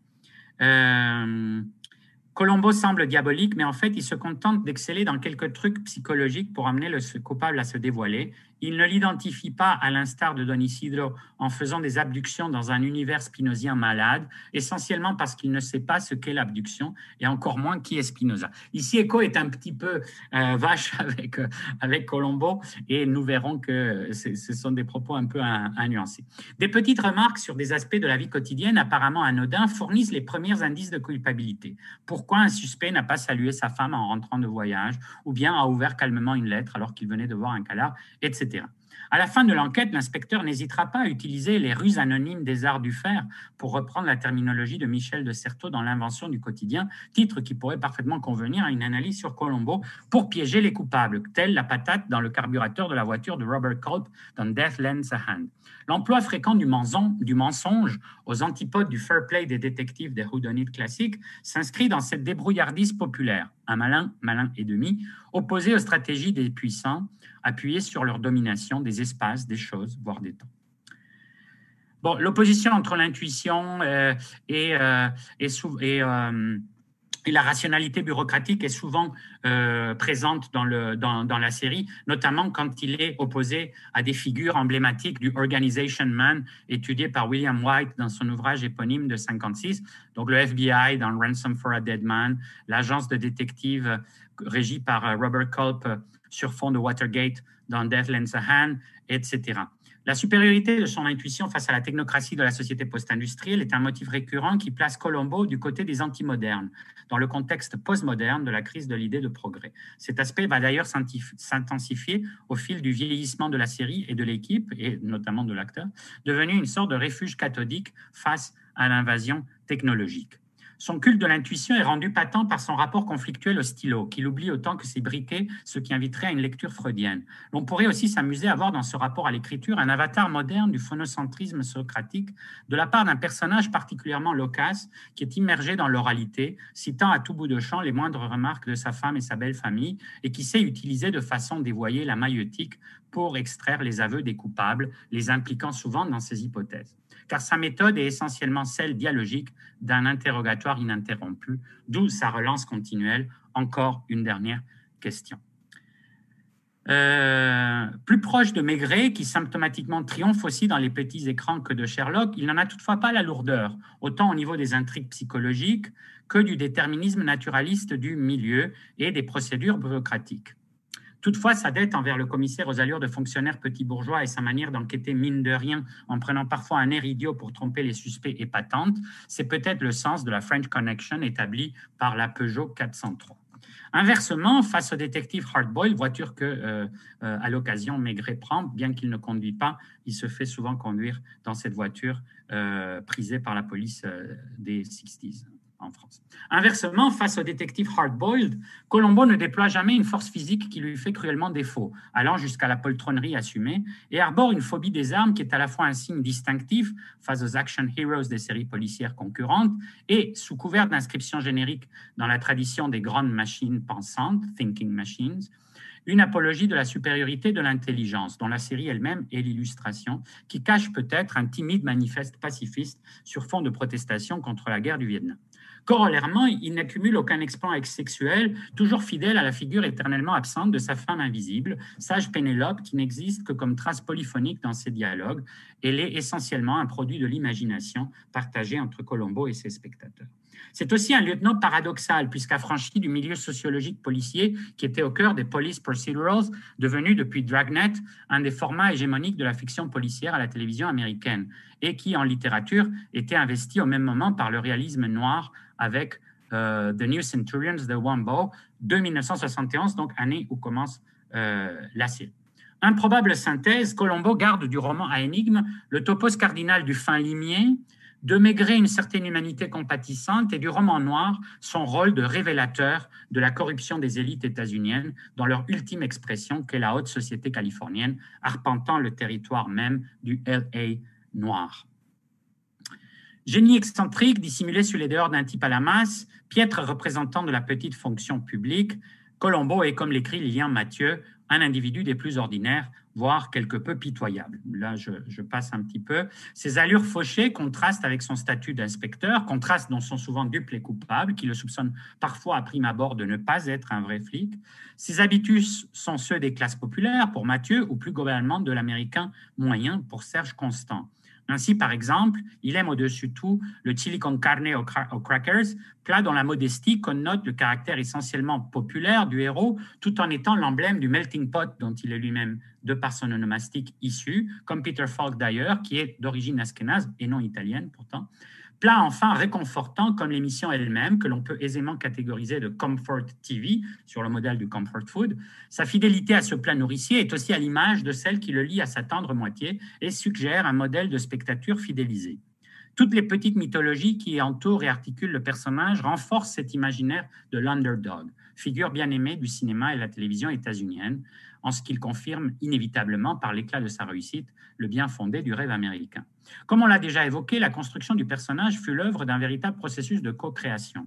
Colombo semble diabolique, mais en fait, il se contente d'exceller dans quelques trucs psychologiques pour amener le coupable à se dévoiler. Il ne l'identifie pas, à l'instar de Don Isidro, en faisant des abductions dans un univers spinozien malade, essentiellement parce qu'il ne sait pas ce qu'est l'abduction et encore moins qui est Spinoza. Ici, Eco est un petit peu vache avec Colombo et nous verrons que ce sont des propos un peu nuancés. Des petites remarques sur des aspects de la vie quotidienne apparemment anodins fournissent les premiers indices de culpabilité. Pourquoi un suspect n'a pas salué sa femme en rentrant de voyage ou bien a ouvert calmement une lettre alors qu'il venait de voir un cadavre, etc. À la fin de l'enquête, l'inspecteur n'hésitera pas à utiliser les ruses anonymes des arts du faire, pour reprendre la terminologie de Michel de Certeau dans L'invention du quotidien, titre qui pourrait parfaitement convenir à une analyse sur Colombo, pour piéger les coupables, telle la patate dans le carburateur de la voiture de Robert Culp dans Death Lends a Hand. L'emploi fréquent du mensonge aux antipodes du fair play des détectives des whodunit classiques s'inscrit dans cette débrouillardise populaire, un malin et demi, opposé aux stratégies des puissants, appuyés sur leur domination des espaces, des choses, voire des temps. Bon, l'opposition entre l'intuition et la rationalité bureaucratique est souvent présente dans la série, notamment quand il est opposé à des figures emblématiques du Organization Man, étudié par William White dans son ouvrage éponyme de 1956, donc le FBI dans Ransom for a Dead Man, l'agence de détectives régie par Robert Culp sur fond de Watergate dans Death Lends a Hand, etc. La supériorité de son intuition face à la technocratie de la société post-industrielle est un motif récurrent qui place Colombo du côté des antimodernes, dans le contexte postmoderne de la crise de l'idée de progrès. Cet aspect va d'ailleurs s'intensifier au fil du vieillissement de la série et de l'équipe, et notamment de l'acteur, devenu une sorte de refuge cathodique face à l'invasion technologique. Son culte de l'intuition est rendu patent par son rapport conflictuel au stylo, qu'il oublie autant que ses briquets, ce qui inviterait à une lecture freudienne. L'on pourrait aussi s'amuser à voir dans ce rapport à l'écriture un avatar moderne du phonocentrisme socratique de la part d'un personnage particulièrement loquace qui est immergé dans l'oralité, citant à tout bout de champ les moindres remarques de sa femme et sa belle famille, et qui sait utiliser de façon dévoyée la maïeutique pour extraire les aveux des coupables, les impliquant souvent dans ses hypothèses. Car sa méthode est essentiellement celle dialogique d'un interrogatoire ininterrompu, d'où sa relance continuelle. Encore une dernière question. Plus proche de Maigret, qui symptomatiquement triomphe aussi dans les petits écrans que de Sherlock, il n'en a toutefois pas la lourdeur, autant au niveau des intrigues psychologiques que du déterminisme naturaliste du milieu et des procédures bureaucratiques. Toutefois, sa dette envers le commissaire aux allures de fonctionnaire petit bourgeois et sa manière d'enquêter mine de rien en prenant parfois un air idiot pour tromper les suspects est patente. C'est peut-être le sens de la French Connection établie par la Peugeot 403. Inversement, face au détective Hardboiled, voiture que, à l'occasion, Maigret prend, bien qu'il ne conduit pas, il se fait souvent conduire dans cette voiture prisée par la police des 60s en France. Inversement, face au détective hard-boiled, Colombo ne déploie jamais une force physique qui lui fait cruellement défaut, allant jusqu'à la poltronnerie assumée, et arbore une phobie des armes qui est à la fois un signe distinctif face aux action heroes des séries policières concurrentes et, sous couvert d'inscriptions génériques dans la tradition des grandes machines pensantes, thinking machines, une apologie de la supériorité de l'intelligence, dont la série elle-même est l'illustration, qui cache peut-être un timide manifeste pacifiste sur fond de protestation contre la guerre du Vietnam. Corollairement, il n'accumule aucun exploit sexuel, toujours fidèle à la figure éternellement absente de sa femme invisible, sage Pénélope, qui n'existe que comme trace polyphonique dans ses dialogues. Elle est essentiellement un produit de l'imagination partagée entre Colombo et ses spectateurs. C'est aussi un lieutenant paradoxal, puisqu'affranchi du milieu sociologique policier qui était au cœur des police procedurals, devenu depuis Dragnet un des formats hégémoniques de la fiction policière à la télévision américaine, et qui, en littérature, était investi au même moment par le réalisme noir avec The New Centurions de Wambaugh de 1971, donc année où commence la série. Improbable synthèse, Colombo garde du roman à énigme le topos cardinal du fin limier, de Maigret une certaine humanité compatissante et du roman noir son rôle de révélateur de la corruption des élites états-uniennes dans leur ultime expression qu'est la haute société californienne arpentant le territoire même du LA noir. Génie excentrique, dissimulé sous les dehors d'un type à la masse, piètre représentant de la petite fonction publique, Colombo est, comme l'écrit Lilian Mathieu, un individu des plus ordinaires, voire quelque peu pitoyable. Là, je passe un petit peu. Ses allures fauchées contrastent avec son statut d'inspecteur, contrastes dont sont souvent dupes les coupables, qui le soupçonnent parfois à prime abord de ne pas être un vrai flic. Ses habitus sont ceux des classes populaires pour Mathieu, ou plus globalement de l'américain moyen pour Serge Constant. Ainsi, par exemple, il aime au-dessus de tout le chili con carne aux crackers, plat dont la modestie connote le caractère essentiellement populaire du héros, tout en étant l'emblème du melting pot dont il est lui-même, de par son onomastique, issu, comme Peter Falk d'ailleurs, qui est d'origine ashkénaze et non italienne pourtant. Plat enfin réconfortant comme l'émission elle-même, que l'on peut aisément catégoriser de comfort TV, sur le modèle du comfort food. Sa fidélité à ce plat nourricier est aussi à l'image de celle qui le lie à sa tendre moitié et suggère un modèle de spectature fidélisé. Toutes les petites mythologies qui entourent et articulent le personnage renforcent cet imaginaire de l'underdog, figure bien aimée du cinéma et de la télévision états-unienne, en ce qu'il confirme inévitablement par l'éclat de sa réussite le bien fondé du rêve américain. Comme on l'a déjà évoqué, la construction du personnage fut l'œuvre d'un véritable processus de co-création.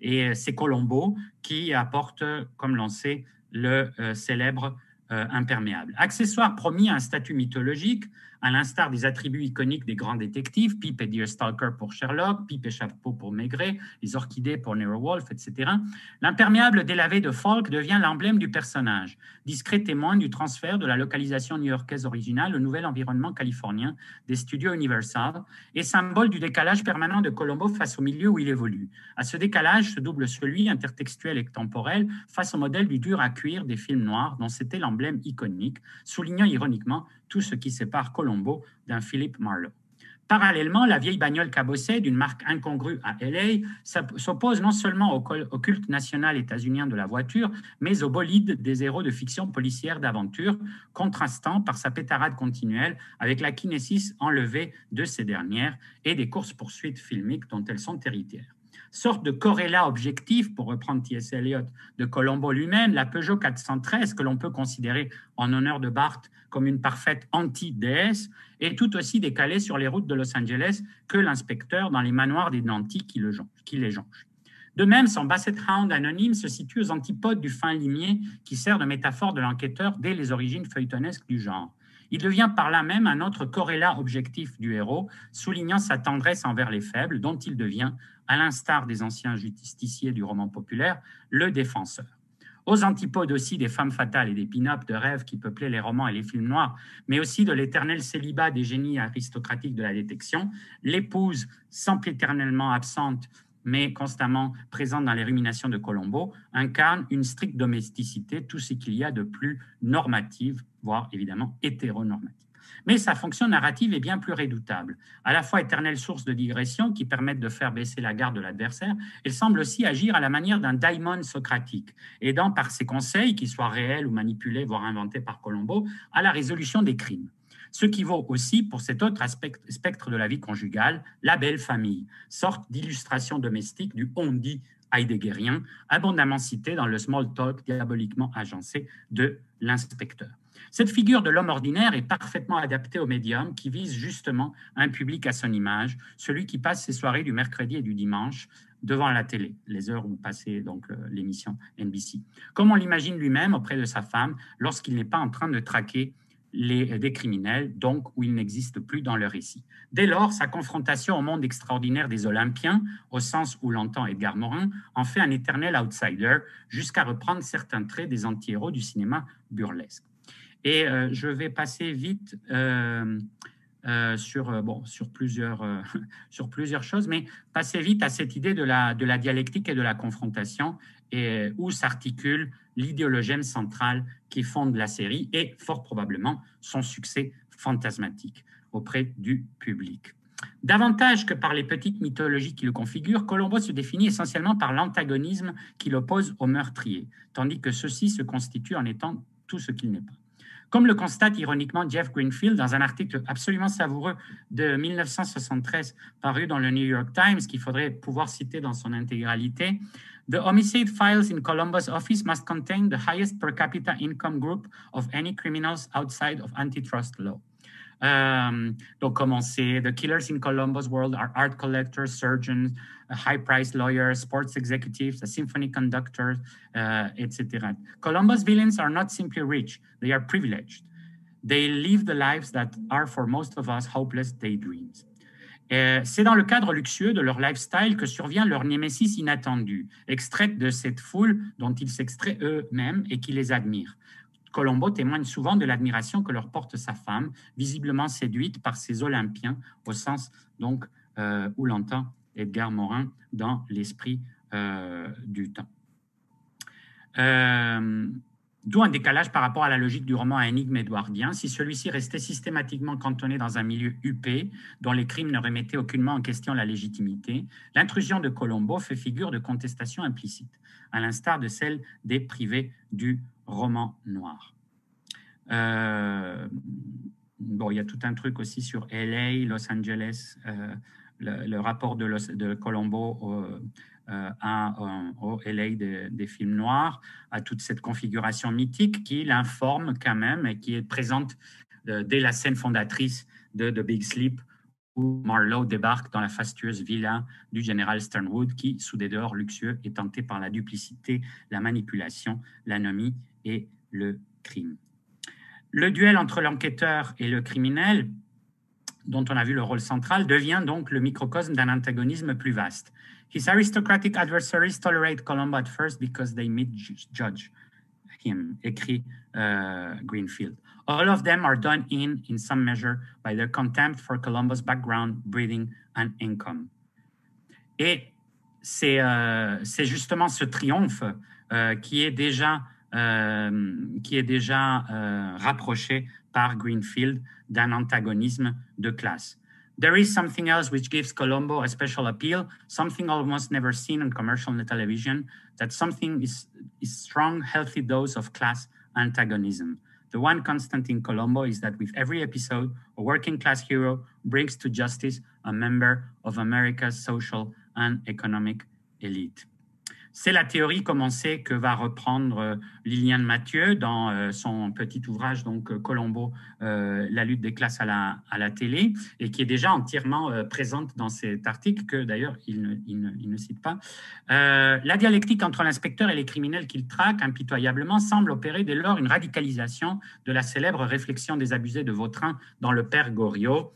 Et c'est Colombo qui apporte, comme l'on sait, le célèbre imperméable. Accessoire promis à un statut mythologique, à l'instar des attributs iconiques des grands détectives, Pipe et Deerstalker pour Sherlock, Pipe et Chapeau pour Maigret, les orchidées pour Nero Wolfe, etc. L'imperméable délavé de Falk devient l'emblème du personnage, discret témoin du transfert de la localisation new-yorkaise originale au nouvel environnement californien des studios Universal et symbole du décalage permanent de Colombo face au milieu où il évolue. À ce décalage se double celui, intertextuel et temporel, face au modèle du dur à cuire des films noirs dont c'était l'emblème iconique, soulignant ironiquement tout ce qui sépare Colombo d'un Philip Marlowe. Parallèlement, la vieille bagnole cabossée d'une marque incongrue à LA s'oppose non seulement au culte national états-unien de la voiture, mais au bolide des héros de fiction policière d'aventure, contrastant par sa pétarade continuelle avec la kinésis enlevée de ces dernières et des courses-poursuites filmiques dont elles sont héritières. Sorte de corrélat objectif, pour reprendre T.S. Eliot, de Colombo lui-même, la Peugeot 413, que l'on peut considérer en honneur de Barthes comme une parfaite anti-déesse, est tout aussi décalée sur les routes de Los Angeles que l'inspecteur dans les manoirs des nantis qui les jonchent. De même, son Basset Hound anonyme se situe aux antipodes du fin limier qui sert de métaphore de l'enquêteur dès les origines feuilletonesques du genre. Il devient par là même un autre corrélat objectif du héros, soulignant sa tendresse envers les faibles, dont il devient, à l'instar des anciens justiciers du roman populaire, le défenseur. Aux antipodes aussi des femmes fatales et des pin-up de rêve qui peuplaient les romans et les films noirs, mais aussi de l'éternel célibat des génies aristocratiques de la détection, l'épouse sempiternellement absente mais constamment présente dans les ruminations de Colombo, incarne une stricte domesticité, tout ce qu'il y a de plus normative, voire évidemment hétéronormative. Mais sa fonction narrative est bien plus redoutable. À la fois éternelle source de digression qui permettent de faire baisser la garde de l'adversaire, elle semble aussi agir à la manière d'un daimon socratique, aidant par ses conseils, qu'ils soient réels ou manipulés, voire inventés par Colombo, à la résolution des crimes. Ce qui vaut aussi pour cet autre spectre de la vie conjugale, la belle famille, sorte d'illustration domestique du on-dit heideggerien, abondamment cité dans le small talk diaboliquement agencé de l'inspecteur. Cette figure de l'homme ordinaire est parfaitement adaptée au médium qui vise justement un public à son image, celui qui passe ses soirées du mercredi et du dimanche devant la télé, les heures où passait donc l'émission NBC, comme on l'imagine lui-même auprès de sa femme lorsqu'il n'est pas en train de traquer des criminels, donc où ils n'existent plus dans le récit. Dès lors, sa confrontation au monde extraordinaire des Olympiens, au sens où l'entend Edgar Morin, en fait un éternel outsider, jusqu'à reprendre certains traits des anti-héros du cinéma burlesque. Et je vais passer vite sur plusieurs choses, mais passer vite à cette idée de la dialectique et de la confrontation, et où s'articule l'idéologème central qui fonde la série et, fort probablement, son succès fantasmatique auprès du public. Davantage que par les petites mythologies qui le configurent, Colombo se définit essentiellement par l'antagonisme qui l'oppose au meurtrier, tandis que ceci se constitue en étant tout ce qu'il n'est pas. Comme le constate ironiquement Jeff Greenfield dans un article absolument savoureux de 1973 paru dans le New York Times, qu'il faudrait pouvoir citer dans son intégralité, The homicide files in Colombo's office must contain the highest per capita income group of any criminals outside of antitrust law. Donc, comme on sait, the killers in Colombo's world are art collectors, surgeons, high-priced lawyers, sports executives, symphony conductors, etc. Colombo's villains are not simply rich, they are privileged. They live the lives that are for most of us hopeless daydreams. C'est dans le cadre luxueux de leur lifestyle que survient leur némésis inattendue, extraite de cette foule dont ils s'extraient eux-mêmes et qui les admire. Colombo témoigne souvent de l'admiration que leur porte sa femme, visiblement séduite par ces Olympiens, au sens donc où l'entend Edgar Morin dans l'esprit du temps. D'où un décalage par rapport à la logique du roman à énigme édouardien. Si celui-ci restait systématiquement cantonné dans un milieu huppé, dont les crimes ne remettaient aucunement en question la légitimité, l'intrusion de Colombo fait figure de contestation implicite, à l'instar de celle des privés du roman noir. Bon, il y a tout un truc aussi sur LA, Los Angeles, le rapport de Colombo au LA des films noirs, à toute cette configuration mythique qui l'informe quand même et qui est présente dès la scène fondatrice de The Big Sleep, où Marlowe débarque dans la fastueuse villa du général Sternwood qui, sous des dehors luxueux, est tenté par la duplicité, la manipulation, l'anomie et le crime. Le duel entre l'enquêteur et le criminel, dont on a vu le rôle central, devient donc le microcosme d'un antagonisme plus vaste. His aristocratic adversaries tolerate Colombo at first because they misjudge him, écrit Greenfield. All of them are done in some measure, by their contempt for Colombo's background, breeding and income. Et c'est justement ce triomphe qui est déjà rapproché par Greenfield d'un antagonisme de classe. There is something else which gives Colombo a special appeal, something almost never seen on commercial television, that something is strong, healthy dose of class antagonism. The one constant in Colombo is that with every episode, a working class hero brings to justice a member of America's social and economic elite. C'est la théorie, comme on sait, que va reprendre Liliane Mathieu dans son petit ouvrage, donc Colombo, la lutte des classes à la télé, et qui est déjà entièrement présente dans cet article, que d'ailleurs il ne cite pas. La dialectique entre l'inspecteur et les criminels qu'il traque impitoyablement semble opérer dès lors une radicalisation de la célèbre réflexion des abusés de Vautrin dans Le Père Goriot.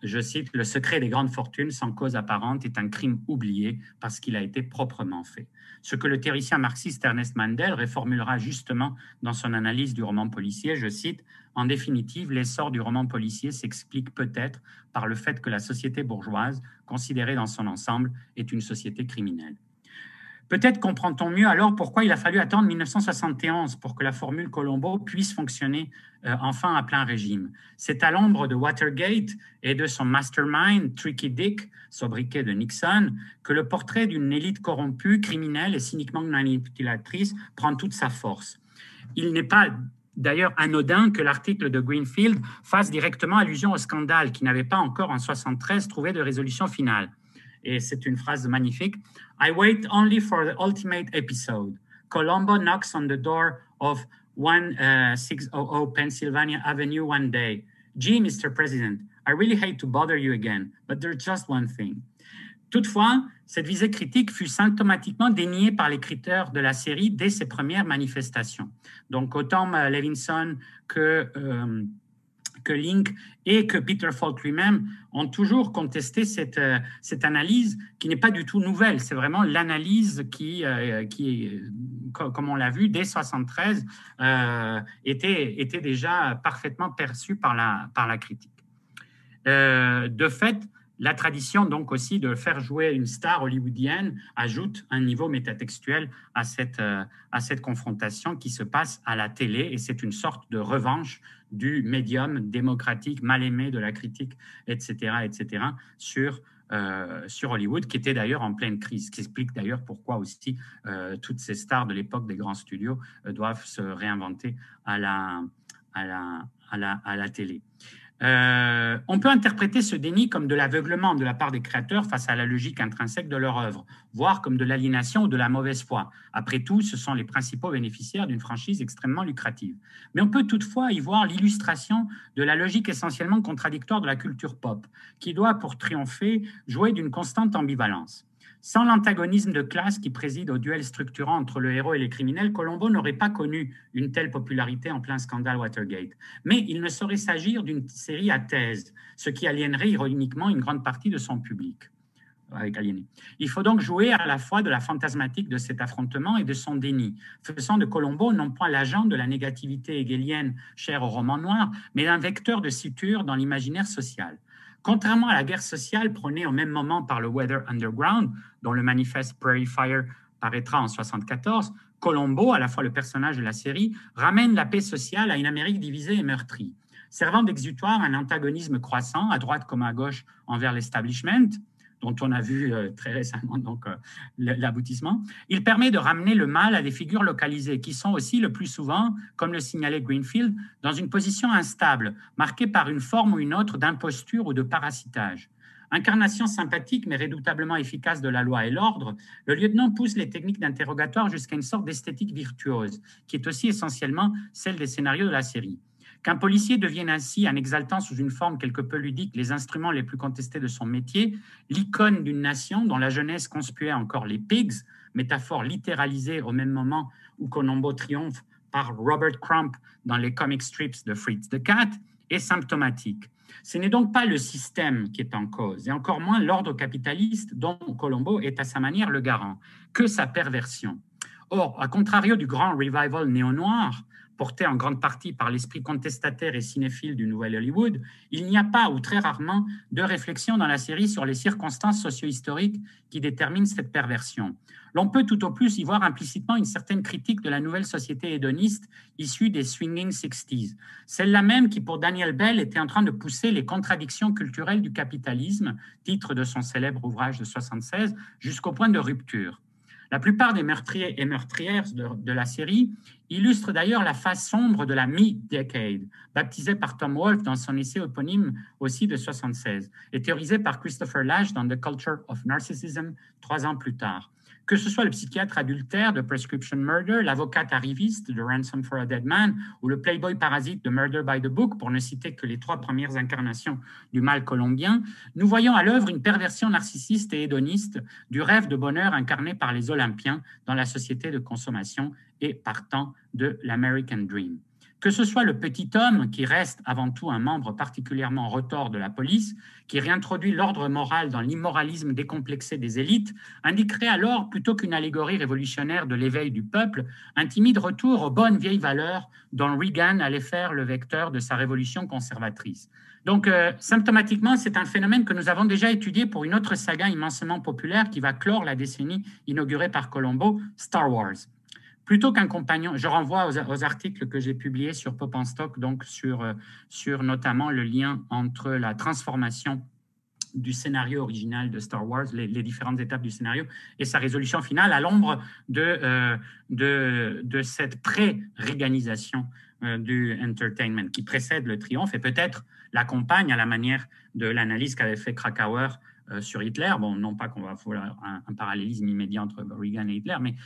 Je cite, « Le secret des grandes fortunes sans cause apparente est un crime oublié parce qu'il a été proprement fait ». Ce que le théoricien marxiste Ernest Mandel réformulera justement dans son analyse du roman policier, je cite, « En définitive, l'essor du roman policier s'explique peut-être par le fait que la société bourgeoise, considérée dans son ensemble, est une société criminelle. » Peut-être comprend-on mieux alors pourquoi il a fallu attendre 1971 pour que la formule Colombo puisse fonctionner enfin à plein régime. C'est à l'ombre de Watergate et de son mastermind, Tricky Dick, sobriquet de Nixon, que le portrait d'une élite corrompue, criminelle et cyniquement manipulatrice prend toute sa force. Il n'est pas d'ailleurs anodin que l'article de Greenfield fasse directement allusion au scandale qui n'avait pas encore en 1973 trouvé de résolution finale. Et c'est une phrase magnifique. I wait only for the ultimate episode. Colombo knocks on the door of 1600 Pennsylvania Avenue one day. Gee, Mr. President, I really hate to bother you again, but there's just one thing. Toutefois, cette visée critique fut symptomatiquement déniée par les critiques de la série dès ses premières manifestations. Donc, autant Levinson que Link et que Peter Falk lui-même ont toujours contesté cette analyse qui n'est pas du tout nouvelle. C'est vraiment l'analyse qui comme on l'a vu, dès 1973, était déjà parfaitement perçue par la critique. De fait, la tradition donc aussi de faire jouer une star hollywoodienne ajoute un niveau métatextuel à cette confrontation qui se passe à la télé, et c'est une sorte de revanche du médium démocratique mal aimé de la critique, etc., sur Hollywood, qui était d'ailleurs en pleine crise, qui explique d'ailleurs pourquoi aussi toutes ces stars de l'époque des grands studios doivent se réinventer à la télé. On peut interpréter ce déni comme de l'aveuglement de la part des créateurs face à la logique intrinsèque de leur œuvre, voire comme de l'aliénation ou de la mauvaise foi. Après tout, ce sont les principaux bénéficiaires d'une franchise extrêmement lucrative. Mais on peut toutefois y voir l'illustration de la logique essentiellement contradictoire de la culture pop, qui doit, pour triompher, jouer d'une constante ambivalence. Sans l'antagonisme de classe qui préside au duel structurant entre le héros et les criminels, Colombo n'aurait pas connu une telle popularité en plein scandale Watergate. Mais il ne saurait s'agir d'une série à thèse, ce qui aliénerait ironiquement une grande partie de son public. Il faut donc jouer à la fois de la fantasmatique de cet affrontement et de son déni, faisant de Colombo non point l'agent de la négativité hegelienne chère au roman noir, mais un vecteur de suture dans l'imaginaire social. Contrairement à la guerre sociale prônée au même moment par le Weather Underground, dont le manifeste Prairie Fire paraîtra en 1974, Colombo, à la fois le personnage de la série, ramène la paix sociale à une Amérique divisée et meurtrie, servant d'exutoire un antagonisme croissant, à droite comme à gauche, envers l'establishment, dont on a vu très récemment l'aboutissement. Il permet de ramener le mal à des figures localisées qui sont aussi le plus souvent, comme le signalait Greenfield, dans une position instable, marquée par une forme ou une autre d'imposture ou de parasitage. Incarnation sympathique mais redoutablement efficace de la loi et l'ordre, le lieutenant pousse les techniques d'interrogatoire jusqu'à une sorte d'esthétique virtuose, qui est aussi essentiellement celle des scénarios de la série. Qu'un policier devienne ainsi, en exaltant sous une forme quelque peu ludique les instruments les plus contestés de son métier, l'icône d'une nation dont la jeunesse conspuait encore les pigs, métaphore littéralisée au même moment où Colombo triomphe par Robert Crump dans les comic strips de Fritz the Cat, est symptomatique. Ce n'est donc pas le système qui est en cause, et encore moins l'ordre capitaliste dont Colombo est à sa manière le garant, que sa perversion. Or, à contrario du grand revival néo-noir, porté en grande partie par l'esprit contestataire et cinéphile du Nouvel Hollywood, il n'y a pas, ou très rarement, de réflexion dans la série sur les circonstances socio-historiques qui déterminent cette perversion. L'on peut tout au plus y voir implicitement une certaine critique de la nouvelle société hédoniste issue des swinging 60s, celle-là même qui, pour Daniel Bell, était en train de pousser les contradictions culturelles du capitalisme, titre de son célèbre ouvrage de 1976, jusqu'au point de rupture. La plupart des meurtriers et meurtrières de la série illustrent d'ailleurs la face sombre de la mid-decade, baptisée par Tom Wolfe dans son essai éponyme aussi de 1976, et théorisée par Christopher Lasch dans The Culture of Narcissism 3 ans plus tard. Que ce soit le psychiatre adultère de Prescription Murder, l'avocate arriviste de Ransom for a Dead Man ou le playboy parasite de Murder by the Book, pour ne citer que les 3 premières incarnations du mal colombien, nous voyons à l'œuvre une perversion narcissiste et hédoniste du rêve de bonheur incarné par les Olympiens dans la société de consommation et partant de l'American Dream. Que ce soit le petit homme, qui reste avant tout un membre particulièrement retors de la police, qui réintroduit l'ordre moral dans l'immoralisme décomplexé des élites, indiquerait alors, plutôt qu'une allégorie révolutionnaire de l'éveil du peuple, un timide retour aux bonnes vieilles valeurs dont Reagan allait faire le vecteur de sa révolution conservatrice. Donc, symptomatiquement, c'est un phénomène que nous avons déjà étudié pour une autre saga immensément populaire qui va clore la décennie inaugurée par Colombo, Star Wars. Plutôt qu'un compagnon, je renvoie aux articles que j'ai publiés sur Pop en Stock, donc sur notamment le lien entre la transformation du scénario original de Star Wars, les différentes étapes du scénario et sa résolution finale à l'ombre de cette pré-réganisation du entertainment qui précède le triomphe et peut-être l'accompagne à la manière de l'analyse qu'avait fait Krakauer sur Hitler. Bon, non pas qu'on va faire un parallélisme immédiat entre Reagan et Hitler, mais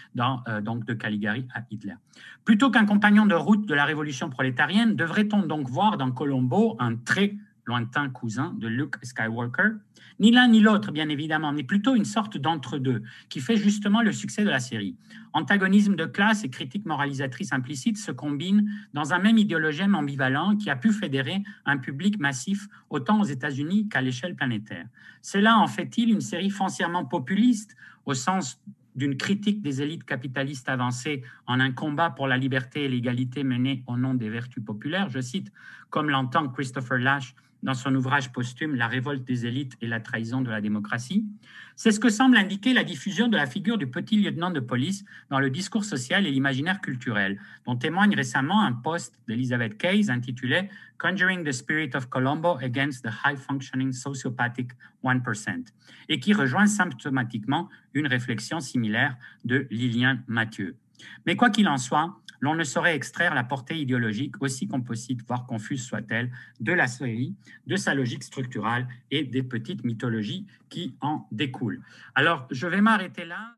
donc de Caligari à Hitler. Plutôt qu'un compagnon de route de la révolution prolétarienne, devrait-on donc voir dans Colombo un très lointain cousin de Luke Skywalker? Ni l'un ni l'autre, bien évidemment, mais plutôt une sorte d'entre-deux qui fait justement le succès de la série. Antagonisme de classe et critique moralisatrice implicite se combinent dans un même idéologème ambivalent qui a pu fédérer un public massif autant aux États-Unis qu'à l'échelle planétaire. Cela en fait-il une série foncièrement populiste au sens d'une critique des élites capitalistes avancées en un combat pour la liberté et l'égalité mené au nom des vertus populaires, je cite, comme l'entend Christopher Lasch dans son ouvrage posthume La révolte des élites et la trahison de la démocratie. C'est ce que semble indiquer la diffusion de la figure du petit lieutenant de police dans le discours social et l'imaginaire culturel, dont témoigne récemment un post d'Elizabeth Case intitulé Conjuring the Spirit of Colombo Against the High-Functioning Sociopathic 1%, et qui rejoint symptomatiquement une réflexion similaire de Liliane Mathieu. Mais quoi qu'il en soit, l'on ne saurait extraire la portée idéologique, aussi composite, voire confuse soit-elle, de la série, de sa logique structurale et des petites mythologies qui en découlent. Alors, je vais m'arrêter là.